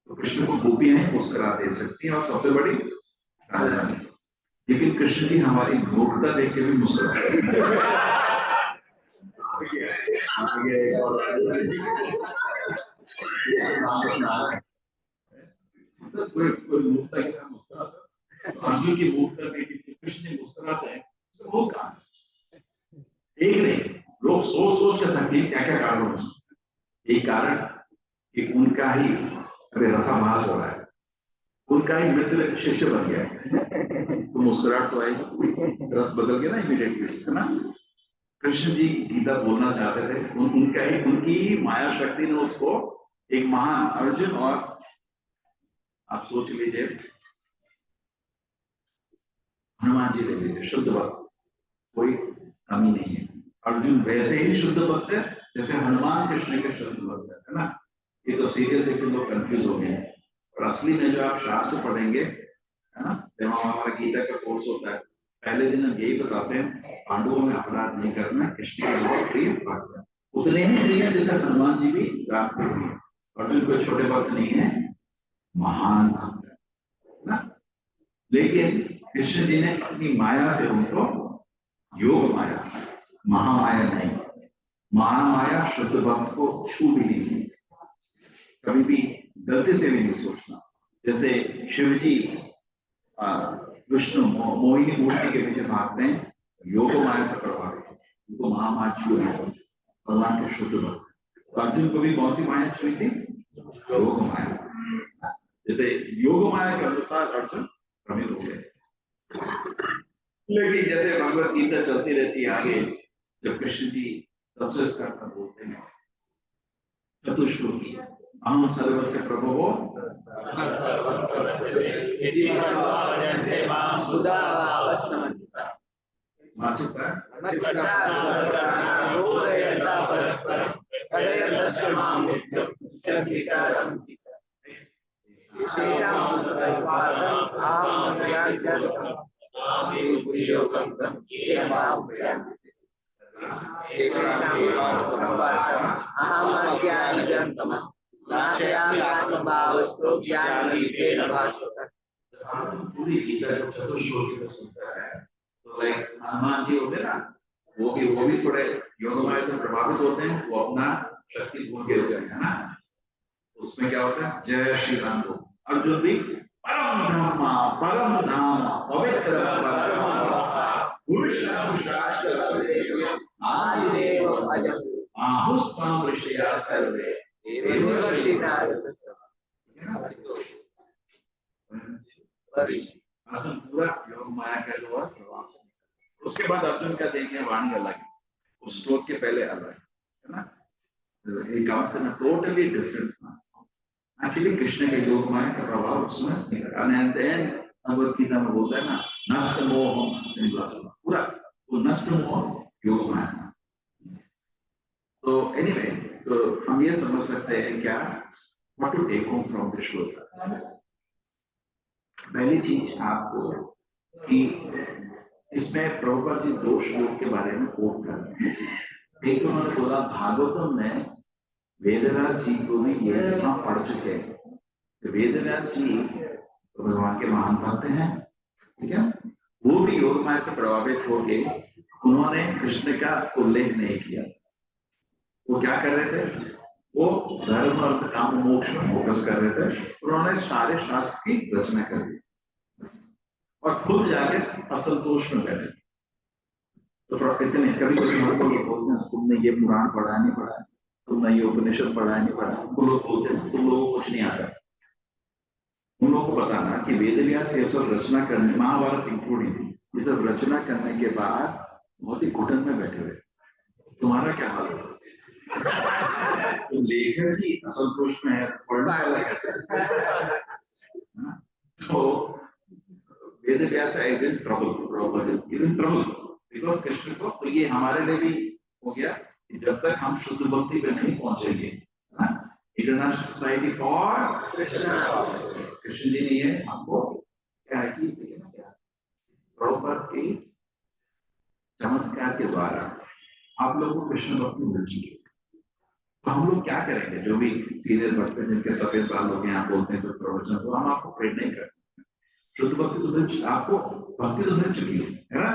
तो कृष्ण को गोपी नहीं मुस्कुरा दे सकती है, और सबसे बड़ी राधा रानी। लेकिन कृष्ण जी हमारी मूर्खता देख के भी मुस्कुराते अर्जुन की मूर्खता देख के कृष्ण मुस्कुराते हैं, वो कारण एक नहीं, लोग सोच सोच कर थके क्या क्या कारण हो सकते। एक कारण कि उनका ही अभी रसाभास हो रहा है, उनका ही मित्र शिष्य बन गया है, तो मुस्कुराहट तो आएगी, रस बदल गया ना इमीडिएटली, है ना। कृष्ण जी गीता बोलना चाहते थे, उनकी ही माया शक्ति ने उसको एक महान अर्जुन, और आप सोच लीजिए हनुमान जी ले लीजिए, शुद्ध भक्त, कोई कमी नहीं है। अर्जुन वैसे ही शुद्ध भक्त है जैसे हनुमान कृष्ण के शुद्ध भक्त है ना। ये तो सीरियल देख के लोग कंफ्यूज हो गए, और असली में जो आप शास्त्र पढ़ेंगे, है ना, जब हमारा गीता का कोर्स होता है, पहले दिन हम यही बताते हैं पांडवों में अपराध नहीं करना, कृष्ण के बहुत प्रिय भक्त है, उतने ही प्रिय जैसे हनुमान जी भी राम के प्रिय। अर्जुन कोई छोटे भक्त नहीं है, महान भक्त है ना। लेकिन कृष्ण जी ने अपनी माया से उनको, योग माया, महामाया नहीं, महामाया शुद्ध भक्त को छू भी नहीं सकती, कभी भी गलती से भी नहीं सोचना। जैसे शिव जी विष्णु मोहिनी मूर्ति के पीछे भागते हैं, योग माया से प्रभावित, उनको महामाया छू नहीं सकती, भगवान के शुद्ध भक्त। तो अर्जुन को भी कौन सी माया छुई थी, योग माया। जैसे योग माया के अनुसार अर्जुन भ्रमित हो गए। लेकिन जैसे भगवत गीता चलती रहती है आगे, जब कृष्ण जी 10वें स्कंद में बोलते हैं चतुश्लोकी अहम सर्वस्य प्रभवो पूरी गीता को चतुश्लोकी में सुनता है तो लाइक हनुमान जी होते ना, वो भी थोड़े योगमाया से प्रभावित होते हैं, वो अपना शक्ति भूल के होते हैं ना। उसमें क्या होता है, जय श्री राम को अर्जुन भी परम ब्रह्मा परम धाम पवित्र पुरुषं शाश्वतं आदिदेव अजं आहुस्तां ऋषया सर्वे देवर्षि नारदस्तम। अर्जुन पूरा योग माया का जो है प्रवास। उसके बाद अर्जुन का देखें वाणी अलग है, उस श्लोक के पहले अलग है ना। He comes in a totally different form. Actually, Krishna के योग माया का प्रभाव उसमें भगवत गीता में बोलता है ना, नष्ट मोह पूरा वो नष्ट मोह योग माया। तो एनीवे, तो हम ये समझ सकते हैं क्या, what to take home from this shloka. पहली चीज आपको कि इसमें प्रभुपाद जी दो श्लोक के बारे में कोट कर रहे हैं। एक तो उन्होंने बोला भागवतम में वेदव्यास जी को भी ये यहाँ पढ़ चुके हैं। तो वेदव्यास जी तो भगवान के महान भक्त हैं, ठीक है। वो भी योग माया से प्रभावित होके उन्होंने कृष्ण का उल्लेख नहीं किया। वो क्या कर रहे थे, वो धर्म अर्थ काम मोक्ष में फोकस कर रहे थे। उन्होंने सारे शास्त्र की रचना कर दी और खुद जाके असंतोष में बैठे। तो इतने कभी कभी हमको लोग बोलते हैं तुमने ये पुराण पढ़ा नहीं पढ़ा, तुमने ये उपनिषद पढ़ा नहीं पढ़ा। उनको लोग बोलते हैं तुम लोगों को कुछ नहीं आता। उन लोगों को बताना कि वेदव्यास ये सब रचना करने, महाभारत इंक्लूडिंग, ये सब रचना करने के बाद बहुत ही घुटन में बैठे हुए। तुम्हारा क्या हाल है? तो लेखक ही असंतोष में है, पढ़ने वाला कैसे? तो Vedavyasa is in trouble, because Krishna को, तो ये हमारे लिए भी हो गया कि जब तक हम शुद्ध भक्ति पे नहीं पहुंचेंगे, international society for Krishna ji ने ये हमको क्या है कि प्रभुपाद के चमत्कार के द्वारा आप लोगों को कृष्ण भक्ति मिल चुकी है। तो हम लोग क्या करेंगे, जो भी सीरियस भक्त हैं जिनके सफेद बाल लोग यहाँ बोलते हैं तो प्रवचन, तो हम आपको प्रेड नहीं कर सकते। शुद्ध भक्ति तो मिल, आपको भक्ति तो मिल चुकी है ना,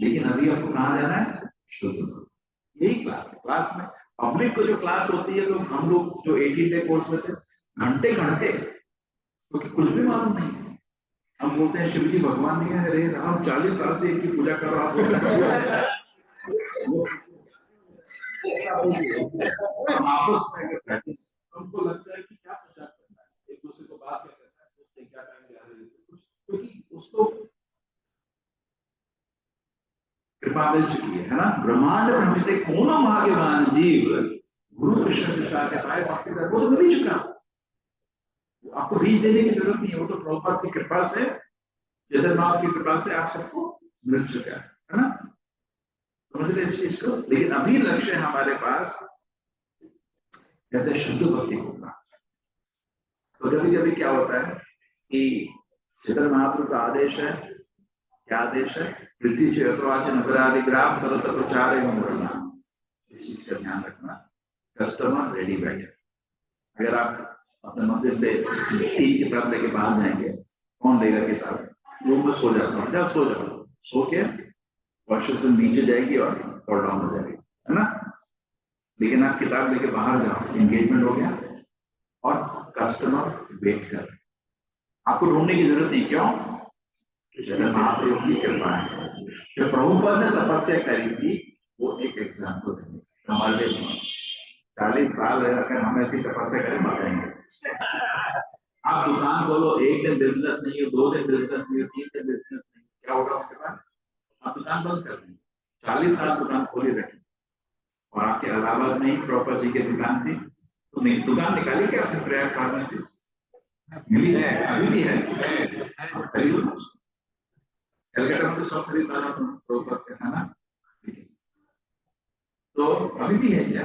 लेकिन अभी आपको कहाँ जाना है, शुद्ध भक्ति। यही क्लास में पब्लिक को जो क्लास होती है, तो हम लोग जो 18 डे कोर्स में थे, घंटे घंटे क्योंकि कुछ भी मालूम नहीं है। हम बोलते हैं शिव जी भगवान नहीं है, अरे हम 40 साल से इनकी पूजा कर रहा हूँ। हम आपस में प्रैक्टिस, हमको लगता है कि क्या प्रचार करना है, एक दूसरे को बात क्या करना है, उससे क्या टाइम कुछ, क्योंकि उसको कृपा मिल चुकी है ना। ब्रह्मांड ब्रह्मिते कोनो भाग्यवान जीव गुरु कृष्ण दिशा के पाए भक्ति कर, वो तो मिल चुका। आपको बीज देने की जरूरत नहीं है, वो तो प्रभुपाद की कृपा से, जगन्नाथ की कृपा से आप सबको मिल चुका है ना। समझ रहे इस चीज को। लेकिन अभी लक्ष्य है हमारे पास जैसे शुद्ध भक्ति होगा। तो कभी कभी क्या होता है कि चैतन्य महाप्रभु का आदेश है, क्या आदेश है, पृथ्वी क्षेत्रवाच नगरादि ग्राम सरत प्रचार एवं करना। इस चीज का ध्यान रखना, कस्टमर रेडी बैठे। अगर आप अपने मंदिर से 3 किताब लेके बाहर जाएंगे, कौन लेगा किताब, रूम में सो जाता हूँ, जब सो जाओ, सो के वर्ष से नीचे जाएगी और फॉल डाउन हो जाएगी, है ना। लेकिन आप किताब लेके बाहर जाओ, एंगेजमेंट हो गया और कस्टमर वेट कर, आपको ढूंढने की जरूरत नहीं। क्यों? जगन्नाथ महाप्रभु की कृपा है। जो प्रभुपाद ने तपस्या करी थी, वो एक एग्जाम्पल है हमारे लिए। 40 साल अगर हम ऐसी तपस्या करें, बताएंगे। आप दुकान खोलो, 1 दिन बिजनेस नहीं हो, 2 दिन बिजनेस नहीं हो, 3 दिन बिजनेस नहीं, क्या होगा उसके बाद? आप दुकान बंद कर देंगे। 40 साल दुकान खोली रखें। और आपके इलाहाबाद में ही प्रॉपर जी की दुकान थी, तो दुकान निकाली क्या आपने प्रयाग फार्मेसी? मिली है, अभी भी है, खरीदो ना। कलकत्ता में तो सब खरीदा था प्रॉपर के, है ना? तो अभी भी है क्या?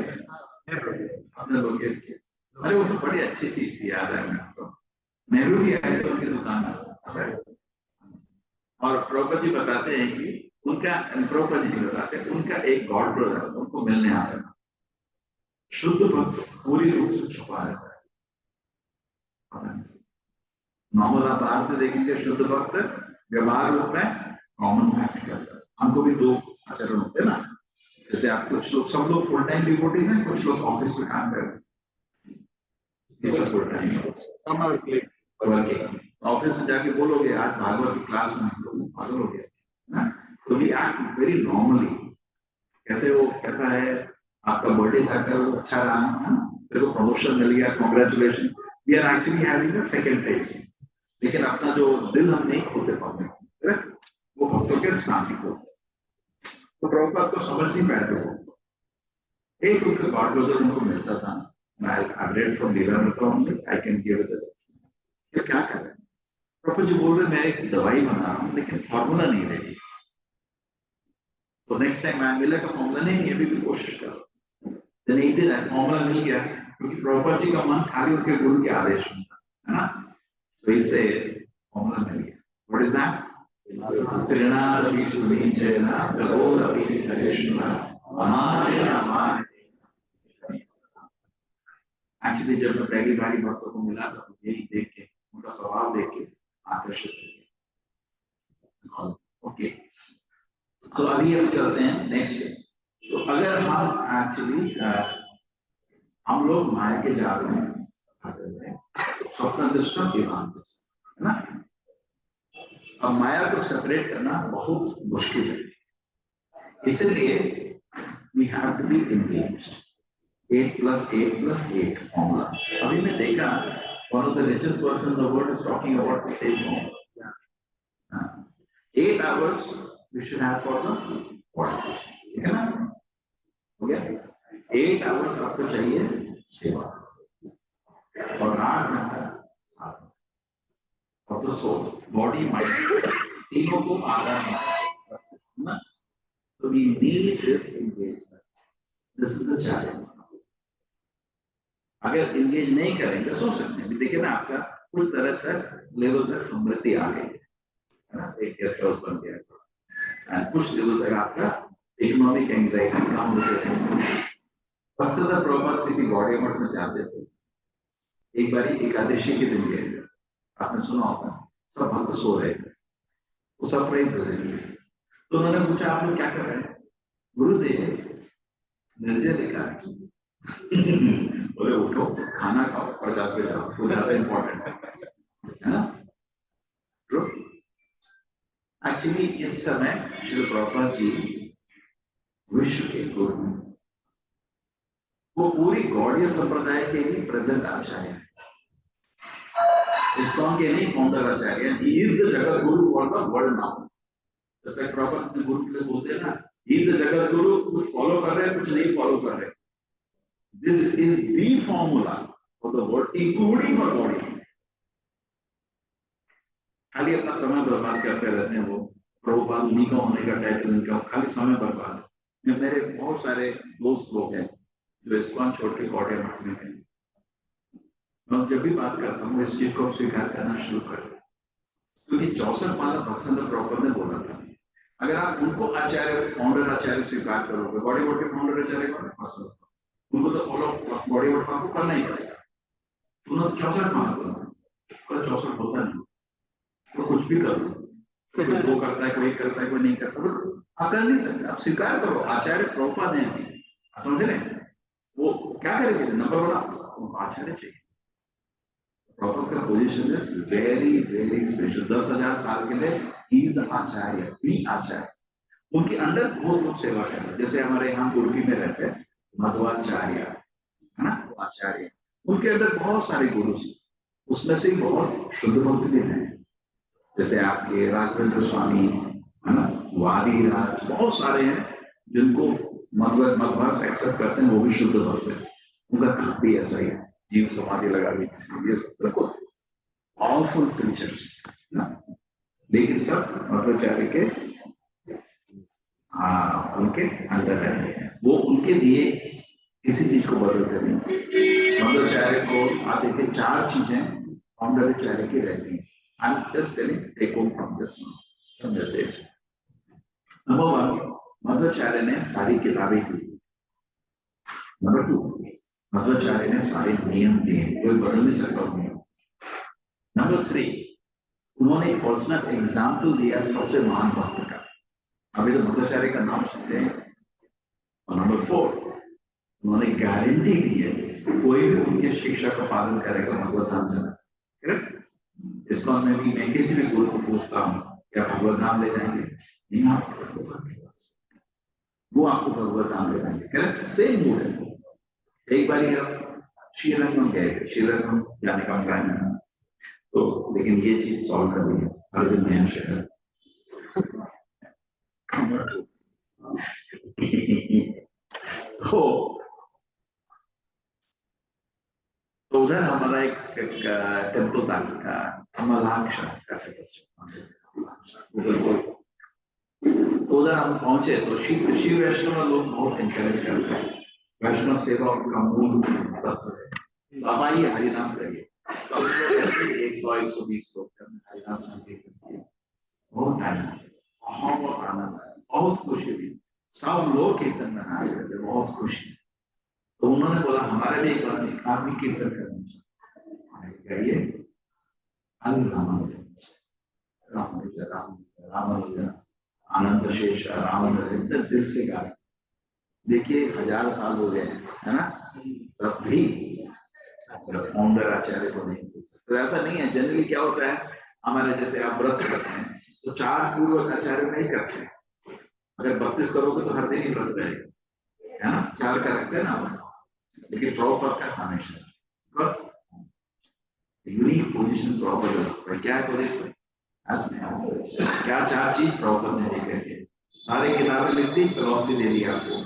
आपने लोग किया? अरे वो सब बड़ी अच्छी चीज थी, याद है आपको? नेहरू भी आए थे उनकी दुकान पर, और प्रभुपद जी बताते हैं कि उनका, प्रभुपद जी नहीं बताते, उनका एक गॉड ब्रदर उनको मिलने आता था। शुद्ध भक्त पूरी रूप से छुपा रहता है। नॉर्मल आप बाहर से देखेंगे शुद्ध भक्त व्यवहार रूप में कॉमन एक्ट करता है। हमको भी दो आचरण होते हैं ना, जैसे आप कुछ लोग, सब लोग फुल टाइम डिवोटीज हैं, कुछ लोग ऑफिस में काम कर रहे हैं, ये सब फुल टाइम वर्किंग। ऑफिस में जाके बोलोगे आज भागवत की क्लास में लोग पागल हो गया ना, तो वी एक्ट वेरी नॉर्मली। कैसे वो कैसा है, आपका बर्थडे था कल, अच्छा रहा है ना, तेरे को प्रमोशन मिल गया, congratulation, we are actually having a second phase. लेकिन अपना जो दिल हम नहीं खोलते पाते, वो भक्तों के शांति को, तो प्रभुपाद को समझ नहीं पाए थे वो। एक उनका गॉड ब्रदर उनको मिलता था, मैं read from Leelamrita only, I can give it. ये क्या कर रहे हैं प्रभुपाद जी? बोल रहे मैं एक दवाई बना रहा हूँ लेकिन फॉर्मूला नहीं रेडी, तो नेक्स्ट टाइम मैं मिला का फॉर्मूला नहीं, ये भी कोशिश करो। तो नहीं दे रहा, फॉर्मूला मिल गया, क्योंकि प्रभुपाद जी का मन खाली उनके गुरु के आदेश में था, है ना? तो इसे फॉर्मूला मिल गया। What is that? स्त्रीणादपि सुनीचेन प्रभोरपि सहिष्णुना अमाने अमाने। एक्चुअली जब मैं पहली बारी भक्तों को मिला था, तो यही देख के, उनका स्वभाव देख के आकर्षित हो गया। ओके, तो अभी चलते हैं नेक्स्ट। तो अगर हम एक्चुअली हम लोग माया के जाल में फंसे हुए हैं, स्वप्न दृष्टा विमान, है ना? अब माया को सेपरेट करना बहुत मुश्किल है, इसलिए we have to be engaged. 8 + 8 + 8 formula. अभी मैं देखा, one of the richest person in the world is talking about the same formula. 8 hours we should have for the body, ठीक है ना? हो गया? 8 hours आपको चाहिए सेवा, और 8 घंटा साधना। और तो सोल, बॉडी, माइंड, तीनों को आधार ना, तो we need this engagement. This is the challenge. अगर इंगेज नहीं करेंगे, सो सकते हैं, देखिए ना, आपका कुछ तरह तक लेवल तक समृद्धि आ गई है ना, एक गेस्ट हाउस बन गया, एंड कुछ लेवल तक आपका इकोनॉमिक एंजाइटी कम हो गई। फर्स्ट प्रॉपर किसी गॉडी मठ में जाते थे, एक बार एकादशी के दिन गए, आपने सुना होगा, सब भक्त सो रहे थे, वो सरप्राइज विजिट, तो उन्होंने पूछा आप लोग क्या कर रहे हैं? गुरुदेव निर्जल एकादशी। बोले उठो, खाना खाओ और जाके जाओ, वो ज्यादा इंपॉर्टेंट है ना? एक्चुअली इस समय श्री प्रभुपाद जी विश्व के गुरु, वो पूरी गौड़ीय संप्रदाय के भी प्रेजेंट आचार्य है, इस्कॉन के नहीं founder Acharya, he is the Jagat Guru for the world now. जैसे प्रभुपाद अपने गुरु के लिए बोलते हैं ना, he is the Jagat Guru, कुछ फॉलो कर रहे हैं, कुछ नहीं फॉलो कर रहे। This is the formula for the world, including for body. खाली अपना समय बर्बाद करते रहते हैं वो, प्रभुपाद उन्हीं का होने का टाइटल इनका, खाली समय बर्बाद। मेरे बहुत सारे दोस्त लोग हैं जो इस्कॉन छोड़ के गौड़िया मठ में गए, मैं जब भी बात करता हूँ इस चीज को स्वीकार करना शुरू कर, क्योंकि 64 माला भक्तचंद्र प्रभुपाद ने बोला था, अगर आप उनको आचार्य, फाउंडर आचार्य स्वीकार करोगे, गौड़िया मठ के फाउंडर आचार्य कौन? उनको तो फॉलो बॉडी वर्क आपको करना ही पड़ेगा। तूने तो 64 माना, पर 64 होता नहीं, तो कुछ भी कर लो, कोई वो करता है, कोई करता है, कोई नहीं करता, आप कर नहीं सकते, आप स्वीकार करो आचार्य प्रभुपाद हैं, समझ रहे? वो क्या करेंगे? नंबर 1 आचार्य चाहिए। प्रभुपाद का position is very very special. 10,000 साल के लिए ही इज द आचार्य, भी आचार्य। उनके अंडर बहुत लोग सेवा कर रहे हैं, जैसे हमारे यहाँ गुरुकी में रहते हैं मध्वाचार्य, है ना, वो आचार्य, उनके अंदर बहुत सारे गुरु, उसमें से बहुत शुद्ध भक्त भी हैं, जैसे आपके राघवेंद्र स्वामी, है ना, वादीराज, बहुत सारे हैं जिनको मध्वास एक्सेप्ट करते हैं, वो भी शुद्ध भक्त है। उनका तप भी ऐसा ही है, जीव समाधि लगा दी किसी ये सब बिल्कुल पावरफुल क्रीचर्स ना, लेकिन सब मध्वाचार्य के उनके अंदर है, वो उनके लिए किसी चीज को बदलते नहीं। मध्वाचार्य को आते थे 4 चीजें मौंडराचार्य की रहती हैं। I am just telling take home from this some message. Number 1, Madhvacharya ने सारी किताबें दी। नंबर 2, मध्वाचार्य ने सारे नियम दिए, कोई बदल नहीं सकता नियम। नंबर 3, उन्होंने एक पर्सनल एग्जाम्पल दिया सबसे महान भक्त का, अभी तो मध्वाचार्य का नाम सुनते हैं। और नंबर 4, उन्होंने गारंटी दी है कोई भी उनकी शिक्षा का पालन करेगा भगवत धाम जाना। करेक्ट? इसको मैं भी, मैं किसी भी गुरु को पूछता हूँ क्या भगवत धाम ले जाएंगे? नहीं, वो आपको भगवत धाम ले जाएंगे। करेक्ट? सेम मूड है। एक बार हम श्रीरंगम गए, श्रीरंगम जाने का प्लान है तो, लेकिन ये चीज सॉल्व कर दी है अरविंद नयन शहर। तो उधर हमारा एक टेम्पल था, अमलाक्ष ऐसे तो उधर हम पहुंचे तो शिव वैष्णव लोग बहुत इंकरेज करते हैं, वैष्णव सेवा उनका मूल तत्व है। तो अब आइए हरिनाम करिए, तो 100-120 लोग हरिनाम संकीर्तन किए, बहुत आनंद, बहुत आनंद आया, बहुत खुशी हुई, सब लोग कीर्तन में आ गए थे, बहुत खुशी। तो उन्होंने बोला हमारे लिए एक आदमी कीर्तन करना चाहिए, राम आनंद शेष राम दिल से गाए। देखिए 1000 साल हो गए है ना, तब भी मौंडराचार्य को नहीं पूछ सकते। तो ऐसा नहीं है, जनरली क्या होता है हमारे जैसे आप व्रत करते हैं तो 4 पूर्व आचार्य नहीं करते, अगर 32 करोगे तो हर दिन ही व्रत रहेगा, है ना, 4 का रखते हैं ना, लेकिन प्रॉपर का हमेशा बस यूनिक पोजीशन प्रॉपर। क्या पोजीशन क्या 4 चीज प्रॉपर ने देखे थे, सारे किताबें लिख दी, फिलॉसफी दे दी आपको,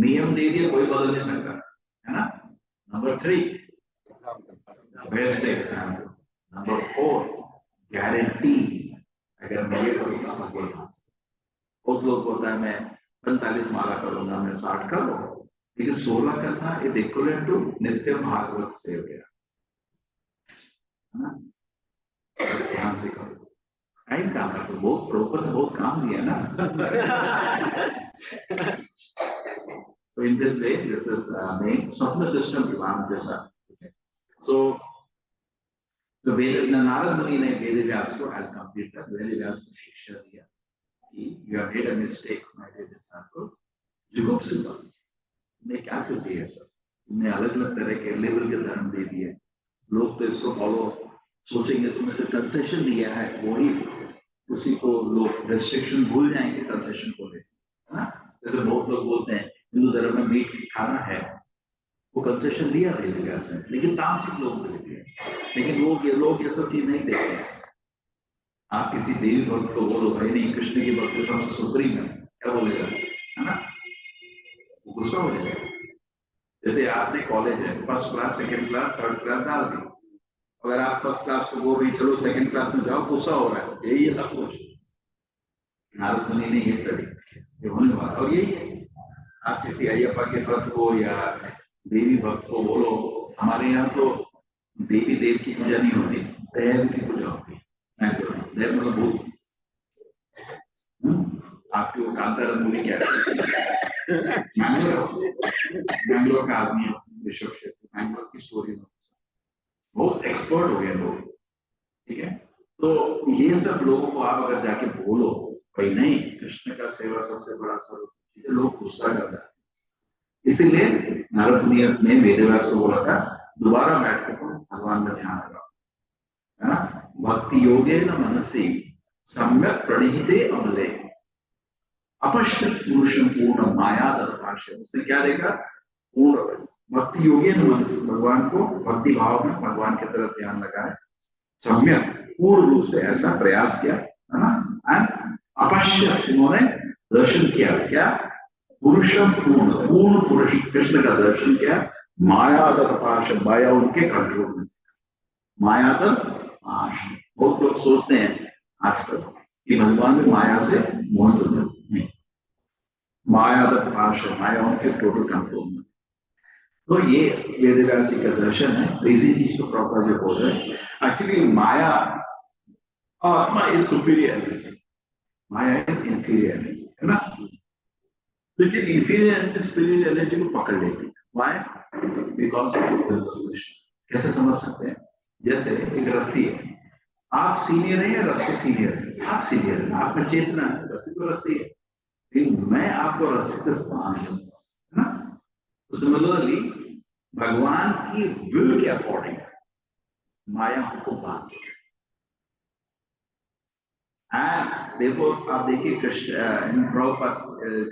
नियम दे दिया, कोई बदल नहीं सकता, है ना। Number 3 best example. Number 4 guarantee, अगर मैं ये करूंगा लगेगा। बहुत लोग बोलता है मैं 45 माला करूंगा, मैं 60 कर लूंगा, लेकिन 16 करना इज इक्विवेलेंट टू नित्य भागवत से हो गया, है ना। ध्यान से करो, टाइम काम है तो बहुत प्रॉपर, बहुत काम दिया ना। So in this way, this is named Swapna Krishna Vivan Jasa. So the Narad Muni ने वेद व्यास को, I'll complete that, Ved Vyas को शिक्षा दिया कि you have made a mistake, my dear disciple, जुगुप्सिता, तुमने क्या कर दिया सर, तुमने अलग अलग तरह के लेवल के धर्म दे दिए, लोग तो इसको फॉलो सोचेंगे, तुमने तो कंसेशन दिया है, वही उसी को लोग रेस्ट्रिक्शन भूल जाएंगे, कंसेशन को ले, है ना। जैसे बहुत लोग बोलते हैं हिंदू धर्म में मीट खाना है, वो कंसेशन दिया वेद व्यास ने, लेकिन तामसिक लोग दे दिए, लेकिन लोग ये सब चीज नहीं देखते हैं। आप किसी देवी भक्त को बोलो भाई नहीं कृष्ण की भक्ति सबसे सुप्रीम है, क्या बोलेगा, है ना, वो गुस्सा हो जाएगा। जैसे आपने कॉलेज है, first class, second class, third class डाल दी, अगर आप फर्स्ट क्लास को वो भी चलो सेकंड क्लास में जाओ, गुस्सा हो रहा है, यही है सब कुछ। नारद मुनि ने ये प्रेडिक्ट, ये होने वाला, और यही है। आप किसी अय्यप्पा के भक्त को या देवी भक्त को बोलो हमारे यहाँ तो देवी देव की पूजा नहीं होती, दैव की पूजा होती है, दैव मतलब भूत। आपकी वो कांता रंगोली क्या बैंगलोर का आदमी है, ऋषभ शेट्टी, बैंगलोर की स्टोरी में बहुत एक्सपर्ट हो गए लोग, ठीक है। तो ये सब लोगों को आप अगर जाके बोलो भाई नहीं कृष्ण का सेवा सबसे बड़ा स्वरूप, लोग गुस्सा करता है। इसीलिए नारद मुनि ने वेदव्यास को बोला था दोबारा बैठ कर भगवान का ध्यान लगाओ, है ना। भक्ति योगे न मनसी सम्यक प्रणीते अमले अपश्य पुरुषम पूर्ण माया दर्भाष्य। उसने क्या देखा, पूर्ण भक्ति योगी न मनसी, भगवान को भक्ति भाव में भगवान की तरफ ध्यान लगाए, सम्यक पूर्ण रूप से ऐसा प्रयास किया, है ना। अपश्य, उन्होंने दर्शन किया, क्या, पुरुषम पूर्ण, पूर्ण पुरुष कृष्ण का दर्शन किया, माया तत्पाश, माया उनके कंट्रोल में, माया तत्पाश। बहुत लोग सोचते हैं आजकल कि भगवान में माया से मोह तो नहीं, माया तत्पाश, माया उनके टोटल कंट्रोल में। तो ये वेदव्यास जी का दर्शन है। तो इसी चीज को प्रॉपर जो बोल रहे हैं, एक्चुअली माया, आत्मा is superior, Maya is inferior, है ना। लेकिन इंफीरियर एनर्जी सुपीरियर एनर्जी को पकड़ लेती है। व्हाई? बिकॉज ऑफ, कैसे समझ सकते हैं? जैसे एक रस्सी है, आप सीनियर हैं या रस्सी सीनियर है? आप सीनियर है, आप में चेतना है, रस्सी तो रस्सी है, लेकिन मैं आपको रस्सी से बांध सकता हूं, है ना। तो सिमिलरली भगवान की विल के अकॉर्डिंग माया को बांध, एंड देखो आप देखिए कृष्ण प्रभुपाद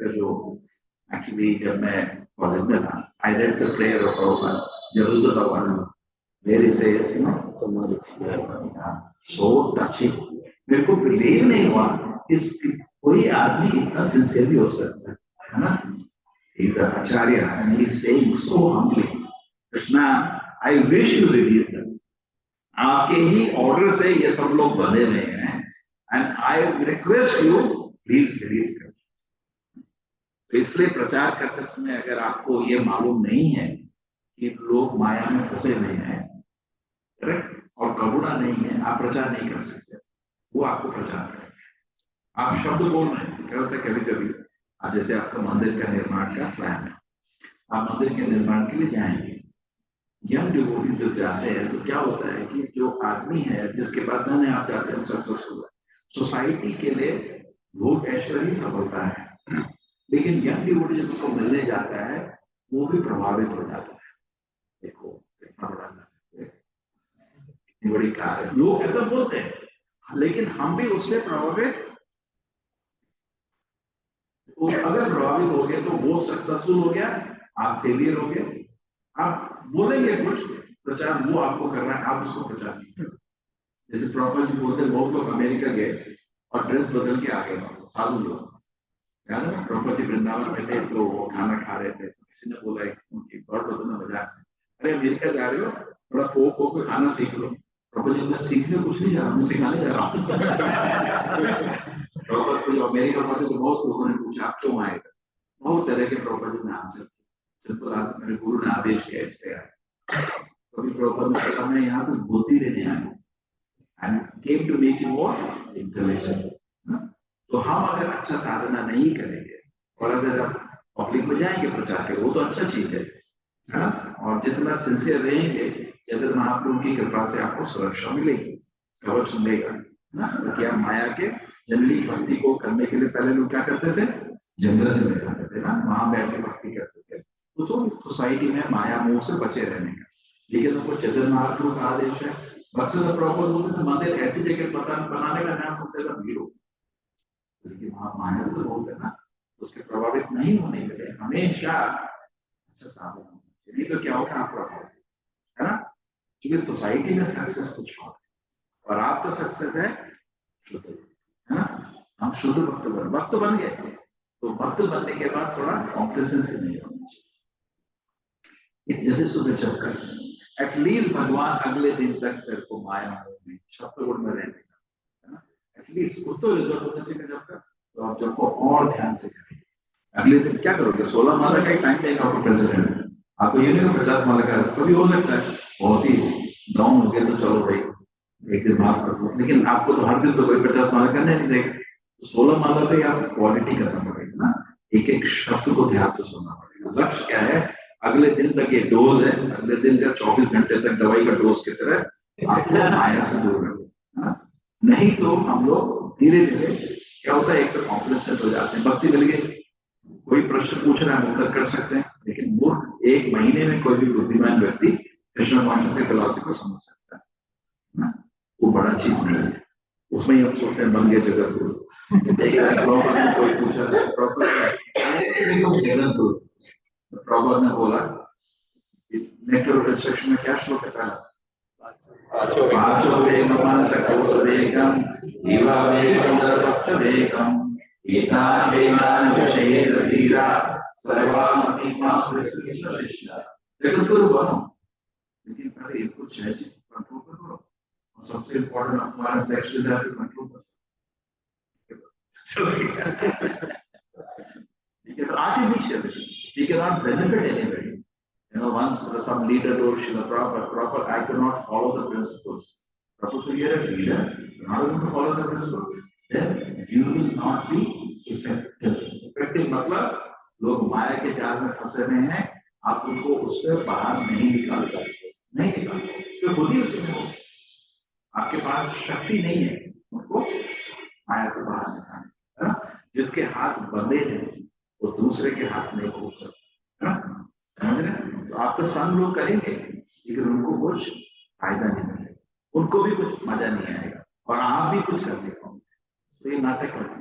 का जो, एक्चुअली जब मैं कॉलेज में था, I read the prayer of Prabhupada, जरूरत था one very says, you know, so touching. मेरे को बिलीव नहीं हुआ इस कोई आदमी इतना सिंसियर भी हो सकता है ना। He is an acharya and he is saying so humbly, Krishna, I wish you release them. आपके ही ऑर्डर से ये सब लोग बने हुए हैं, and I request you please release कर। तो इसलिए प्रचार करते समय अगर आपको ये मालूम नहीं है कि लोग माया में फंसे हुए हैं, करेक्ट, और करुणा नहीं है, आप प्रचार नहीं कर सकते। वो आपको प्रचार करेंगे। आप शब्द बोल रहे हैं, क्या होता है कभी कभी, अब जैसे आपका मंदिर का निर्माण का प्लान है, आप मंदिर के निर्माण के लिए जाएंगे, यंग डिवोटीज जब जाते हैं तो क्या होता है कि जो आदमी है जिसके पास धन है, आप जाते हैं सक्सेसफुल है, सोसाइटी के लिए लोग ऐश्वर्य सफलता है, लेकिन यंग डिवोटी जब उसको मिलने जाता है वो भी प्रभावित हो जाता है। देखो कितना बड़ा, इतनी बड़ी कार है, लोग ऐसा बोलते हैं, लेकिन हम भी उससे प्रभावित, अगर प्रभावित हो गए तो वो सक्सेसफुल हो गया, आप फेलियर हो गए। आप बोलेंगे कुछ प्रचार, वो आपको कर रहा है, आप उसको प्रचार नहीं कर। जैसे प्रॉपर जी बोलते हैं, बहुत लोग अमेरिका गए और ड्रेस बदल के आ गए, साधु लोग, याद है प्रॉपर जी वृंदावन में थे तो वो खाना खा रहे थे, तो किसी ने बोला उनकी बहुत बदलना मजाक, अरे अमेरिका जा रहे हो, थोड़ा फोक होकर खाना सीख लो। प्रॉपर जी, मैं सीखने कुछ नहीं जा रहा हूँ, सिखाने जा रहा हूँ। प्रॉपर जो अमेरिका पहुंचे तो बहुत लोगों ने पूछा आप क्यों आए, बहुत तरह के प्रॉपर जी ने आंसर, सिंपल आंसर, मेरे गुरु ने आदेश किया इसलिए आए। कभी प्रॉपर ने कहा मैं यहाँ पे बुद्धि देने आया हूँ, and came to make you more intelligent। तो हम अगर अच्छा साधना नहीं करेंगे और अगर आप पब्लिक में जाएंगे प्रचार के, वो तो अच्छा चीज है ना, और जितना सिंसियर रहेंगे, जगत महाप्रभु की कृपा से आपको सुरक्षा मिलेगी, कवच मिलेगा ना। क्योंकि आप माया के जनरली भक्ति को करने के लिए पहले लोग क्या करते थे, जंगल से निकलते थे ना, वहां बैठ के भक्ति करते थे, तो सोसाइटी में माया मोह से बचे रहने का। लेकिन उनको चैतन्य महाप्रभु का आदेश है, प्रॉपर बोलते थे मंदिर ऐसी जगह बनाने का नाम सबसे ज्यादा भीड़ हो, लेकिन वहां माया तो बोलते ना, उसके प्रभावित नहीं होने के लिए हमेशा अच्छा साधन होना चाहिए, नहीं तो क्या होगा आप प्रभावित, है ना। क्योंकि सोसाइटी में सक्सेस कुछ और है और आपका सक्सेस है शुद्ध, है ना। हम शुद्ध भक्त बन गए, तो भक्त बनने के बाद थोड़ा कॉम्प्लेसेंसी नहीं होनी चाहिए। जैसे सुबह चक्कर, एटलीस्ट भगवान अगले दिन तक तेरे को माया में सप्तगुण में रहने का, है ना, एटलीस्ट वो तो रिजल्ट होना चाहिए जब तक। तो आप जब को और ध्यान से करेंगे, अगले दिन क्या करोगे, 16 माला का एक टाइम देगा आपको प्रेसिडेंट, आपको ये नहीं 50 माला का, कभी हो सकता है बहुत ही डाउन हो गया तो चलो भाई एक दिन माफ कर दो, लेकिन आपको तो हर दिन तो कोई 50 माला करने नहीं देगा। तो 16 माला पे आपको क्वालिटी करना पड़ेगा ना, एक एक शब्द को ध्यान से सुनना पड़ेगा। लक्ष्य क्या है, अगले दिन तक ये डोज है, अगले दिन का 24 घंटे तक दवाई का डोज की तरह आपको माया से दूर रखो, नहीं तो हम लोग धीरे धीरे क्या होता है, एक तो कॉम्प्लेक्स हो जाते हैं। भक्ति मिल गई, कोई प्रश्न पूछ रहा है उत्तर कर सकते हैं, लेकिन मूर्ख एक महीने में कोई भी बुद्धिमान व्यक्ति कृष्ण कॉन्शियस की फिलॉसफी को समझ सकता है ना, वो बड़ा चीज नहीं है। उसमें ही हम सोचते हैं बन गए जगत गुरु, कोई पूछा जगत गुरु, प्रॉपर ने बोला नेटवर्क सेक्शन में क्या श्लोक है, पांचों वेगम सकलवेगम जीवावेगम दर्पस्तवेगम एतान वेदान विषये धीरा सर्वान अपि मां पृथ्वी सदिशा जगत गुरु बनो, लेकिन पहले इनको चाहिए कंट्रोल करो, और सबसे इम्पोर्टेंट हमारा सेक्स डिजायर कंट्रोल करो। ठीक है, तो artificial, we cannot benefit anybody. You know, once some leader told Srila Prabhupada, I cannot follow the principles. Prabhupada said, you're a leader, you're not going to follow the principles, then you will not be effective. Effective मतलब लोग माया के जाल में फंसे हुए हैं, आप उनको उससे बाहर नहीं निकाल सकते, नहीं निकाल सकते, तो खुद ही उसमें हो, आपके पास शक्ति नहीं है उनको माया से बाहर निकालने, है ना? जिसके हाथ बंधे हैं वो दूसरे के हाथ नहीं खोल सकते, है ना? समझ रहे हैं? तो आपका संग लोग करेंगे, लेकिन उनको कुछ फायदा नहीं मिलेगा, उनको भी कुछ मजा नहीं आएगा, और आप भी कुछ करने पाओगे, तो ये नाटक करने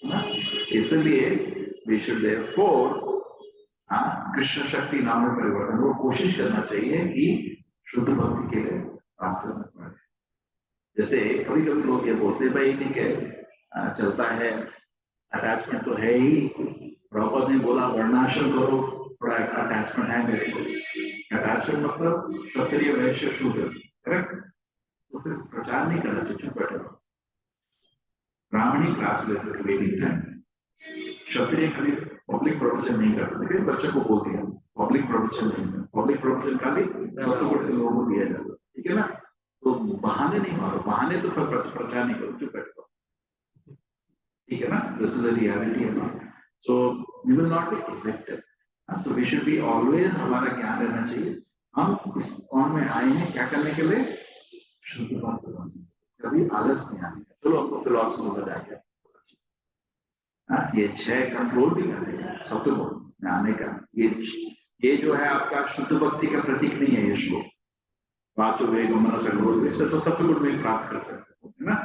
ना। इसलिए वी शुड देयरफॉर कृष्ण शक्ति नाम में परिवर्तन को कोशिश करना चाहिए कि शुद्ध भक्ति के लिए रास्ते में पड़े। जैसे कभी कभी लोग ये बोलते हैं भाई ठीक है, चलता है, अटैचमेंट तो है ही, प्रॉपर ने बोला वर्णाश्रम करो, थोड़ा अटैचमेंट है मेरे को, अटैचमेंट मतलब क्षत्रिय वैश्य शूद्र, करेक्ट? तो फिर प्रचार नहीं करना चाहिए, चुप बैठे रहो, ब्राह्मणी क्लास लेते वेदिक टाइम, क्षत्रिय कभी पब्लिक प्रवचन नहीं करते, लेकिन बच्चों को बोल दिया पब्लिक प्रवचन नहीं, पब्लिक प्रवचन खाली सत्य लोगों को दिया जाता, ठीक है ना? तो बहाने नहीं मारो, बहाने तो प्रचार नहीं करो, चुप बैठो, ठीक है ना? दिस इज द रियलिटी है ना, so we will not be effective, so we should be always, हमारा ज्ञान रहना चाहिए, हम इस कौन में आए हैं क्या करने के लिए, शुद्ध बात करने, कभी आलस नहीं आने का। चलो हमको फिलोसफी बता गया, ये 6 कंट्रोल भी करने सत्य में आने का, ये जो है आपका शुद्ध भक्ति का प्रतीक नहीं है ये श्लोक, बात वे गमन संगोल से तो सत्य में प्राप्त कर सकते हैं ना,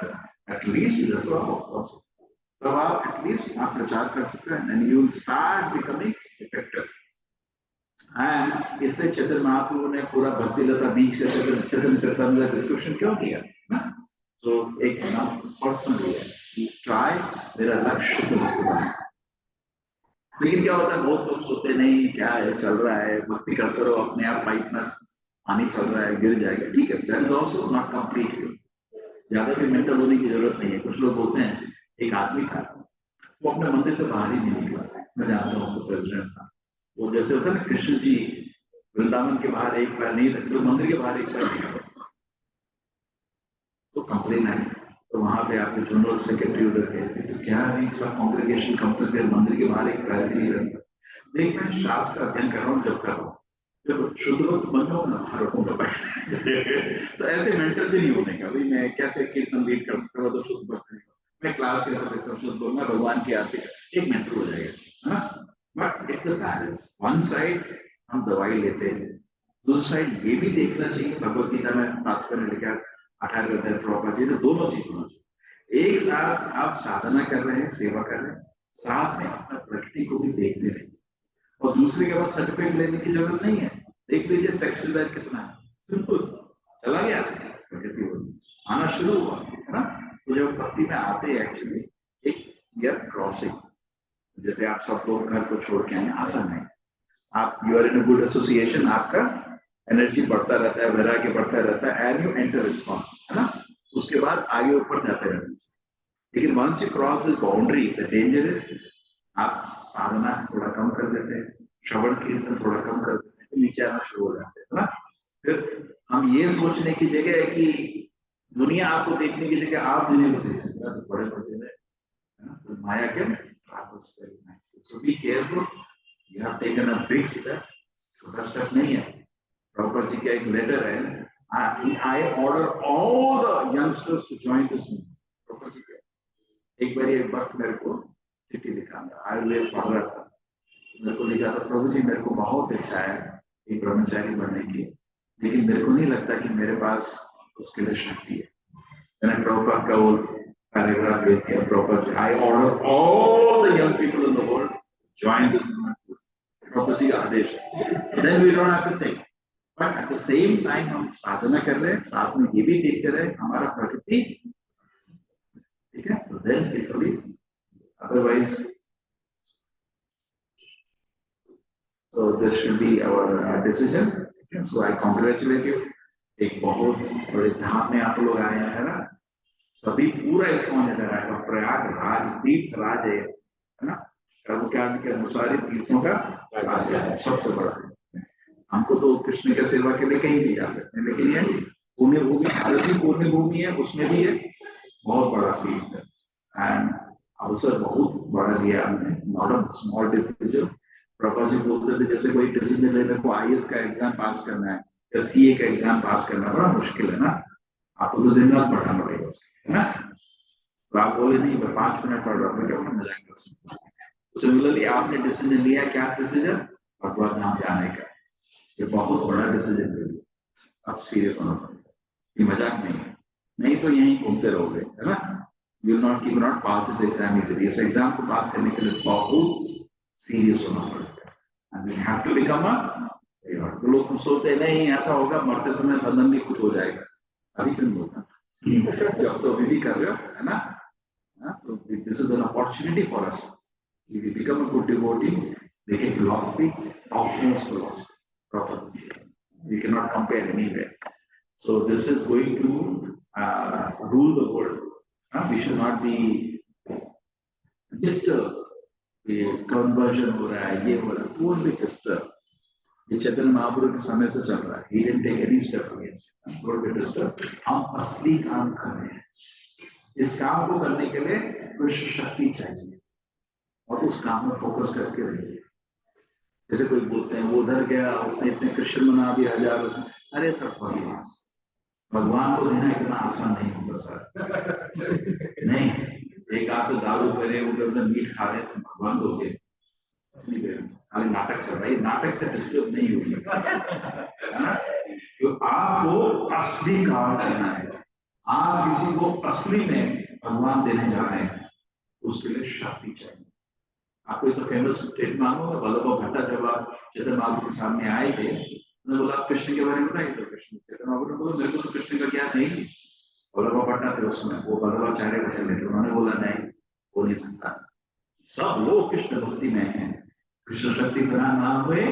एटलीस्ट तो आप, तब आप एटलीस्ट आप प्रचार कर सकते हैं, and you start becoming effective. इसलिए चैतन्य महाप्रभु ने पूरा भक्ति लता बीज का चैतन्य चरितामृत डिस्क्रिप्शन क्यों किया ना? तो एक पर्सनली है, ट्राई, मेरा लक्ष्य शुद्ध भक्ति बनना। लेकिन क्या होता है, बहुत लोग सोचते नहीं क्या है, चल रहा है, भक्ति करते रहो, अपने आप पाइप में पानी चल रहा है, गिर जाएगा, ठीक है, that is also not complete, ज्यादा भी मेंटल होने की जरूरत नहीं है। कुछ लोग बोलते हैं, एक आदमी था वो अपने मंदिर से बाहर ही नहीं निकला, मैं जानता हूँ उसको, प्रेसिडेंट था वो, जैसे होता है ना कृष्ण जी वृंदावन के बाहर एक पैर नहीं रखते, तो मंदिर के बाहर एक पैर नहीं रखते, तो कंप्लेन आई, तो वहां पे आपके जनरल सेक्रेटरी उधर गए, तो क्या नहीं सब कांग्रेगेशन कंप्लेन, मंदिर के बाहर एक पैर भी नहीं रखता। देख मैं शास्त्र का अध्ययन कर रहा हूँ, जब कर रहा हूँ, जब शुद्ध वक्त बन जाऊँ ना, रखूंगा पैर तो ऐसे मेंटल भी नहीं होने का, भाई मैं कैसे कीर्तन लीड कर सकता हूँ, तो शुद्ध वक्त मैं क्लास कैसे देखता हूँ, शुद्ध बोलना भगवान की आरती, एक मेंटल हो जाएगा, but it's a balance. One side हम दवाई लेते हैं, दूसरी साइड ये भी देखना चाहिए, भगवत गीता में तात्पर्य लिखा 18वें अध्याय प्रॉपर जी, तो दोनों चीज होना चाहिए, एक साथ आप साधना कर रहे हैं, सेवा कर रहे हैं, साथ में अपना प्रकृति को भी देखते रहिए, और दूसरे के बाद सर्टिफिकेट लेने की जरूरत नहीं है, देख लीजिए सेक्स डिजायर कितना है, सिंपल, चला गया प्रकृति आना शुरू हुआ, है ना? तो जब भक्ति में आते हैं एक्चुअली एक ईयर क्रॉसिंग, जैसे आप सब लोग घर को छोड़ के आए, आसान है, आप you are in a good association, आपका एनर्जी बढ़ता रहता है, वैराग्य बढ़ता रहता है, एंड यू एंटर रिस्पॉन्स, है ना? उसके बाद आगे ऊपर जाते रहते हैं, लेकिन once you cross the boundary, the danger is आप साधना थोड़ा कम कर देते हैं, श्रवण कीर्तन थोड़ा कम कर देते हैं, तो नीचे आना शुरू हो जाते हैं ना। फिर हम ये सोचने की जगह है कि दुनिया आपको देखने की जगह आप दुनिया को देख सकते हैं, तो बड़े बड़े है ना, तो माया के so be careful, you have taken a big step, छोटा स्टेप नहीं है। प्रभुपाद जी का एक लेटर है, I order all the youngsters to join this movement। Prabhupada ji का एक बार एक वक्त मेरे को चिट्ठी लिखा, आयुर्वेद पढ़ रहा था, मेरे को लिखा था, प्रभु जी मेरे को बहुत इच्छा है एक ब्रह्मचारी बनने की, लेकिन मेरे को नहीं लगता कि मेरे पास उसके लिए शक्ति है। मैंने प्रभुपाद का वो पैराग्राफ देख दिया, Prabhupada, I order all the young people in the world to join this movement। Prabhupada ji का आदेश है, then we don't have to think, but at the same time हम साधना कर रहे हैं, साथ में ये भी देखते रहे हमारा प्रकृति, ठीक है, तो then literally otherwise So this should be our decision. So I congratulate you. एक बहुत बड़े धाम में आप लोग आए हैं ना, सभी पूरा इस्कॉन इधर आएगा, प्रयागराज तीर्थ राज है ना, प्रभु के आज्ञा के अनुसार ही तीर्थों का राज है, सबसे बड़ा। हमको तो कृष्ण की सेवा के लिए कहीं भी जा सकते हैं, लेकिन ये पुण्य भूमि, भारत की पुण्य भूमि है, उसमें भी ये बहुत बड़ा तीर्थ है। एंड अवसर बहुत बड़ा दिया हमने, not a small decision. Prabha ji बोलते थे जैसे कोई डिसीजन लेने को आईएएस का एग्जाम पास करना है या सीए का एग्जाम पास करना बड़ा मुश्किल है ना, आपको तो दिन रात पढ़ना पड़ेगा, है ना। तो आप बोले नहीं मैं 5 मिनट पढ़ रहा हूँ, क्या मजा आएगा। सिमिलरली आपने डिसीजन लिया, क्या डिसीजन? भगवत धाम जाने का। ये बहुत बड़ा डिसीजन ले लिया, अब सीरियस होना पड़ेगा, ये मजाक नहीं है, नहीं तो यहीं घूमते रहोगे, है ना। You not you not pass this exam easily. इस एग्जाम को पास करने के लिए बहुत सीरियस होना पड़ेगा, and we have to become a. तो लोग सोचते नहीं ऐसा होगा मरते समय बंधन में कुछ हो जाएगा, अभी क्यों होगा, जब तो अभी भी कर रहे हो, है ना। तो this is an opportunity for us, if you become a good devotee, they get philosophy, optimist philosophy, proper. You cannot compare anywhere. So this is going to rule the world. We should not be disturbed. ये conversion हो रहा है, ये हो रहा है, won't be disturbed. ये चैतन्य महाप्रभु के समय से चल रहा है. He didn't take any step against it. Don't be disturbed. हम असली काम कर रहे हैं. इस काम को करने के लिए कृष्ण शक्ति चाहिए और उस काम में फोकस करके रहिए। जैसे कोई बोलते हैं वो उधर गया, उसने इतने कृष्ण बना दिया 1000, अरे सब बकवास, भगवान को देना इतना आसान नहीं होता सर। नहीं, एक हाथ से दारू पी रहे, उधर मीट खा रहे तो भगवान को दे, खाली नाटक चल रहा है, नाटक से डिस्टर्ब नहीं होगी। तो आपको असली काम करना है, आप किसी को असली में भगवान देने जा रहे हैं, उसके लिए शक्ति चाहिए। आपको तो फेमस स्टेट मालूम है, वल्लभ भट्टा जब आप चैतन्य महाप्रभु के सामने आए थे, उन्होंने बोला आप कृष्ण के बारे में बताइए, तो कृष्ण चैतन्य महाप्रभु ने बोला मेरे को तो कृष्ण का क्या नहीं। वल्लभ भट्टा थे उसमें, वो वल्लभाचार्य को चले थे, उन्होंने बोला नहीं, हो नहीं सकता, सब लोग कृष्ण भक्ति में हैं, कृष्ण शक्ति बना ना हुए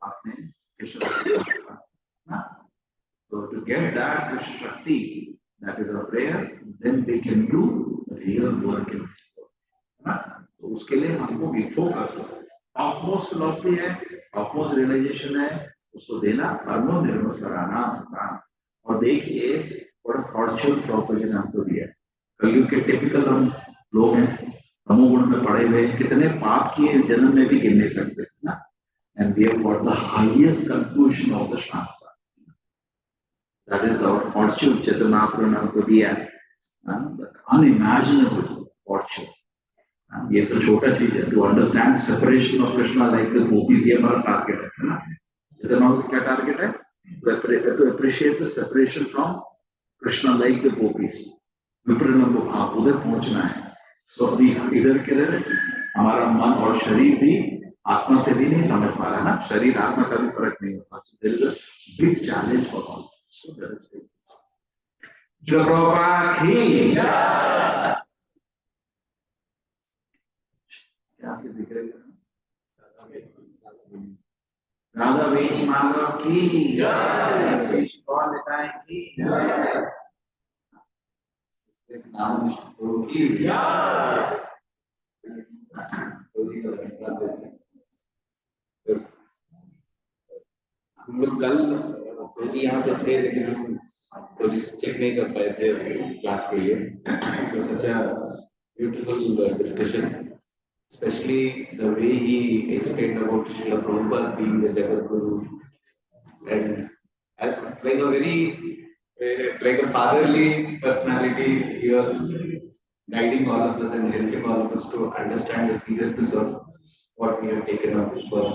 आपने कृष्ण शक्ति ना। So to get that Krishna Shakti, that is our prayer, then we can do real work in this world. तो उसके लिए हमको भी फोकस, ऑफमोस्ट फिलॉसफी है, ऑफमोस्ट रियलाइजेशन है, उसको देना परमो निर्मल सराना सदान। और देखिए बड़ा फॉर्चून प्रोपोजन हमको दिया है। कलयुग के टिपिकल हम लोग हैं, तमोगुण में पड़े हुए, कितने पाप किए इस जन्म में भी गिन नहीं सकते ना। And we have got the highest conclusion of the shastra. That is our fortune. Chaitanya Mahaprabhu हमको दिया, unimaginable fortune. ये तो छोटा चीज है। To understand separation of Krishna like the gopis, ये हमारा टारगेट है ना। चैतन्य महाप्रभु क्या टारगेट है? To appreciate the separation from Krishna like the gopis. विप्रलंब भाव, उधर पहुंचना है। तो अभी इधर किधर हमारा मन और शरीर भी आत्मा से भी नहीं समझ पा रहा ना, शरीर आत्मा का भी फर्क नहीं होता। There is a big challenge for all. So that is big. जय प्रभुपाद की जय। क्या आपके दिख रहे हैं? राधा वेणी माधव की जय, कौन बताए की जय, इस नाम की जय। हम लोग कल रोजी यहाँ पे थे, लेकिन हम रोजी से चेक नहीं कर पाए थे क्लास के लिए। तो such a beautiful discussion, especially the way he explained about Srila Prabhupada being the Jagat Guru, and like a very like a fatherly personality, he was guiding all of us and helping all of us to understand the seriousness of what we have taken up for.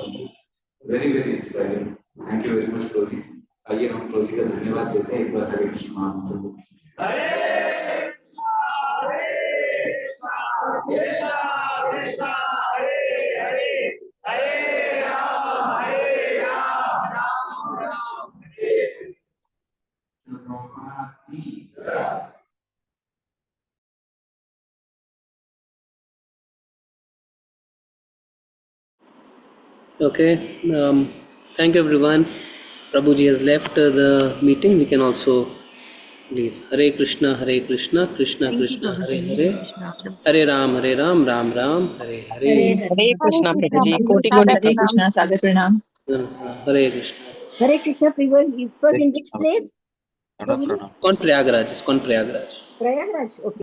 Very very inspiring. Thank you very much, Prabhuji. आइए हम प्रभु का धन्यवाद देते हैं एक बार। हरे कृष्ण महाप्रभु। हरे कृष्णा कृष्णा हरे हरे, हरे Ram Ram Ram Hare Hare. Okay. Thank you, everyone. Prabhuji has left the meeting. We can also leave. Hare Krishna, Krishna Thank you, Krishna, Prabhuji. Hare Hare Hare, Krishna. Hare Ram, Ram Ram, Hare Hare. Hare Krishna Krishna, प्रभु जी कोटि Sagar कोटि Hare Pranam. Krishna, Sagar Pranam. Hare Krishna. Hare Krishna, it was in which place? Con Prayagraj. It's Con Prayagraj. Prayagraj. Okay.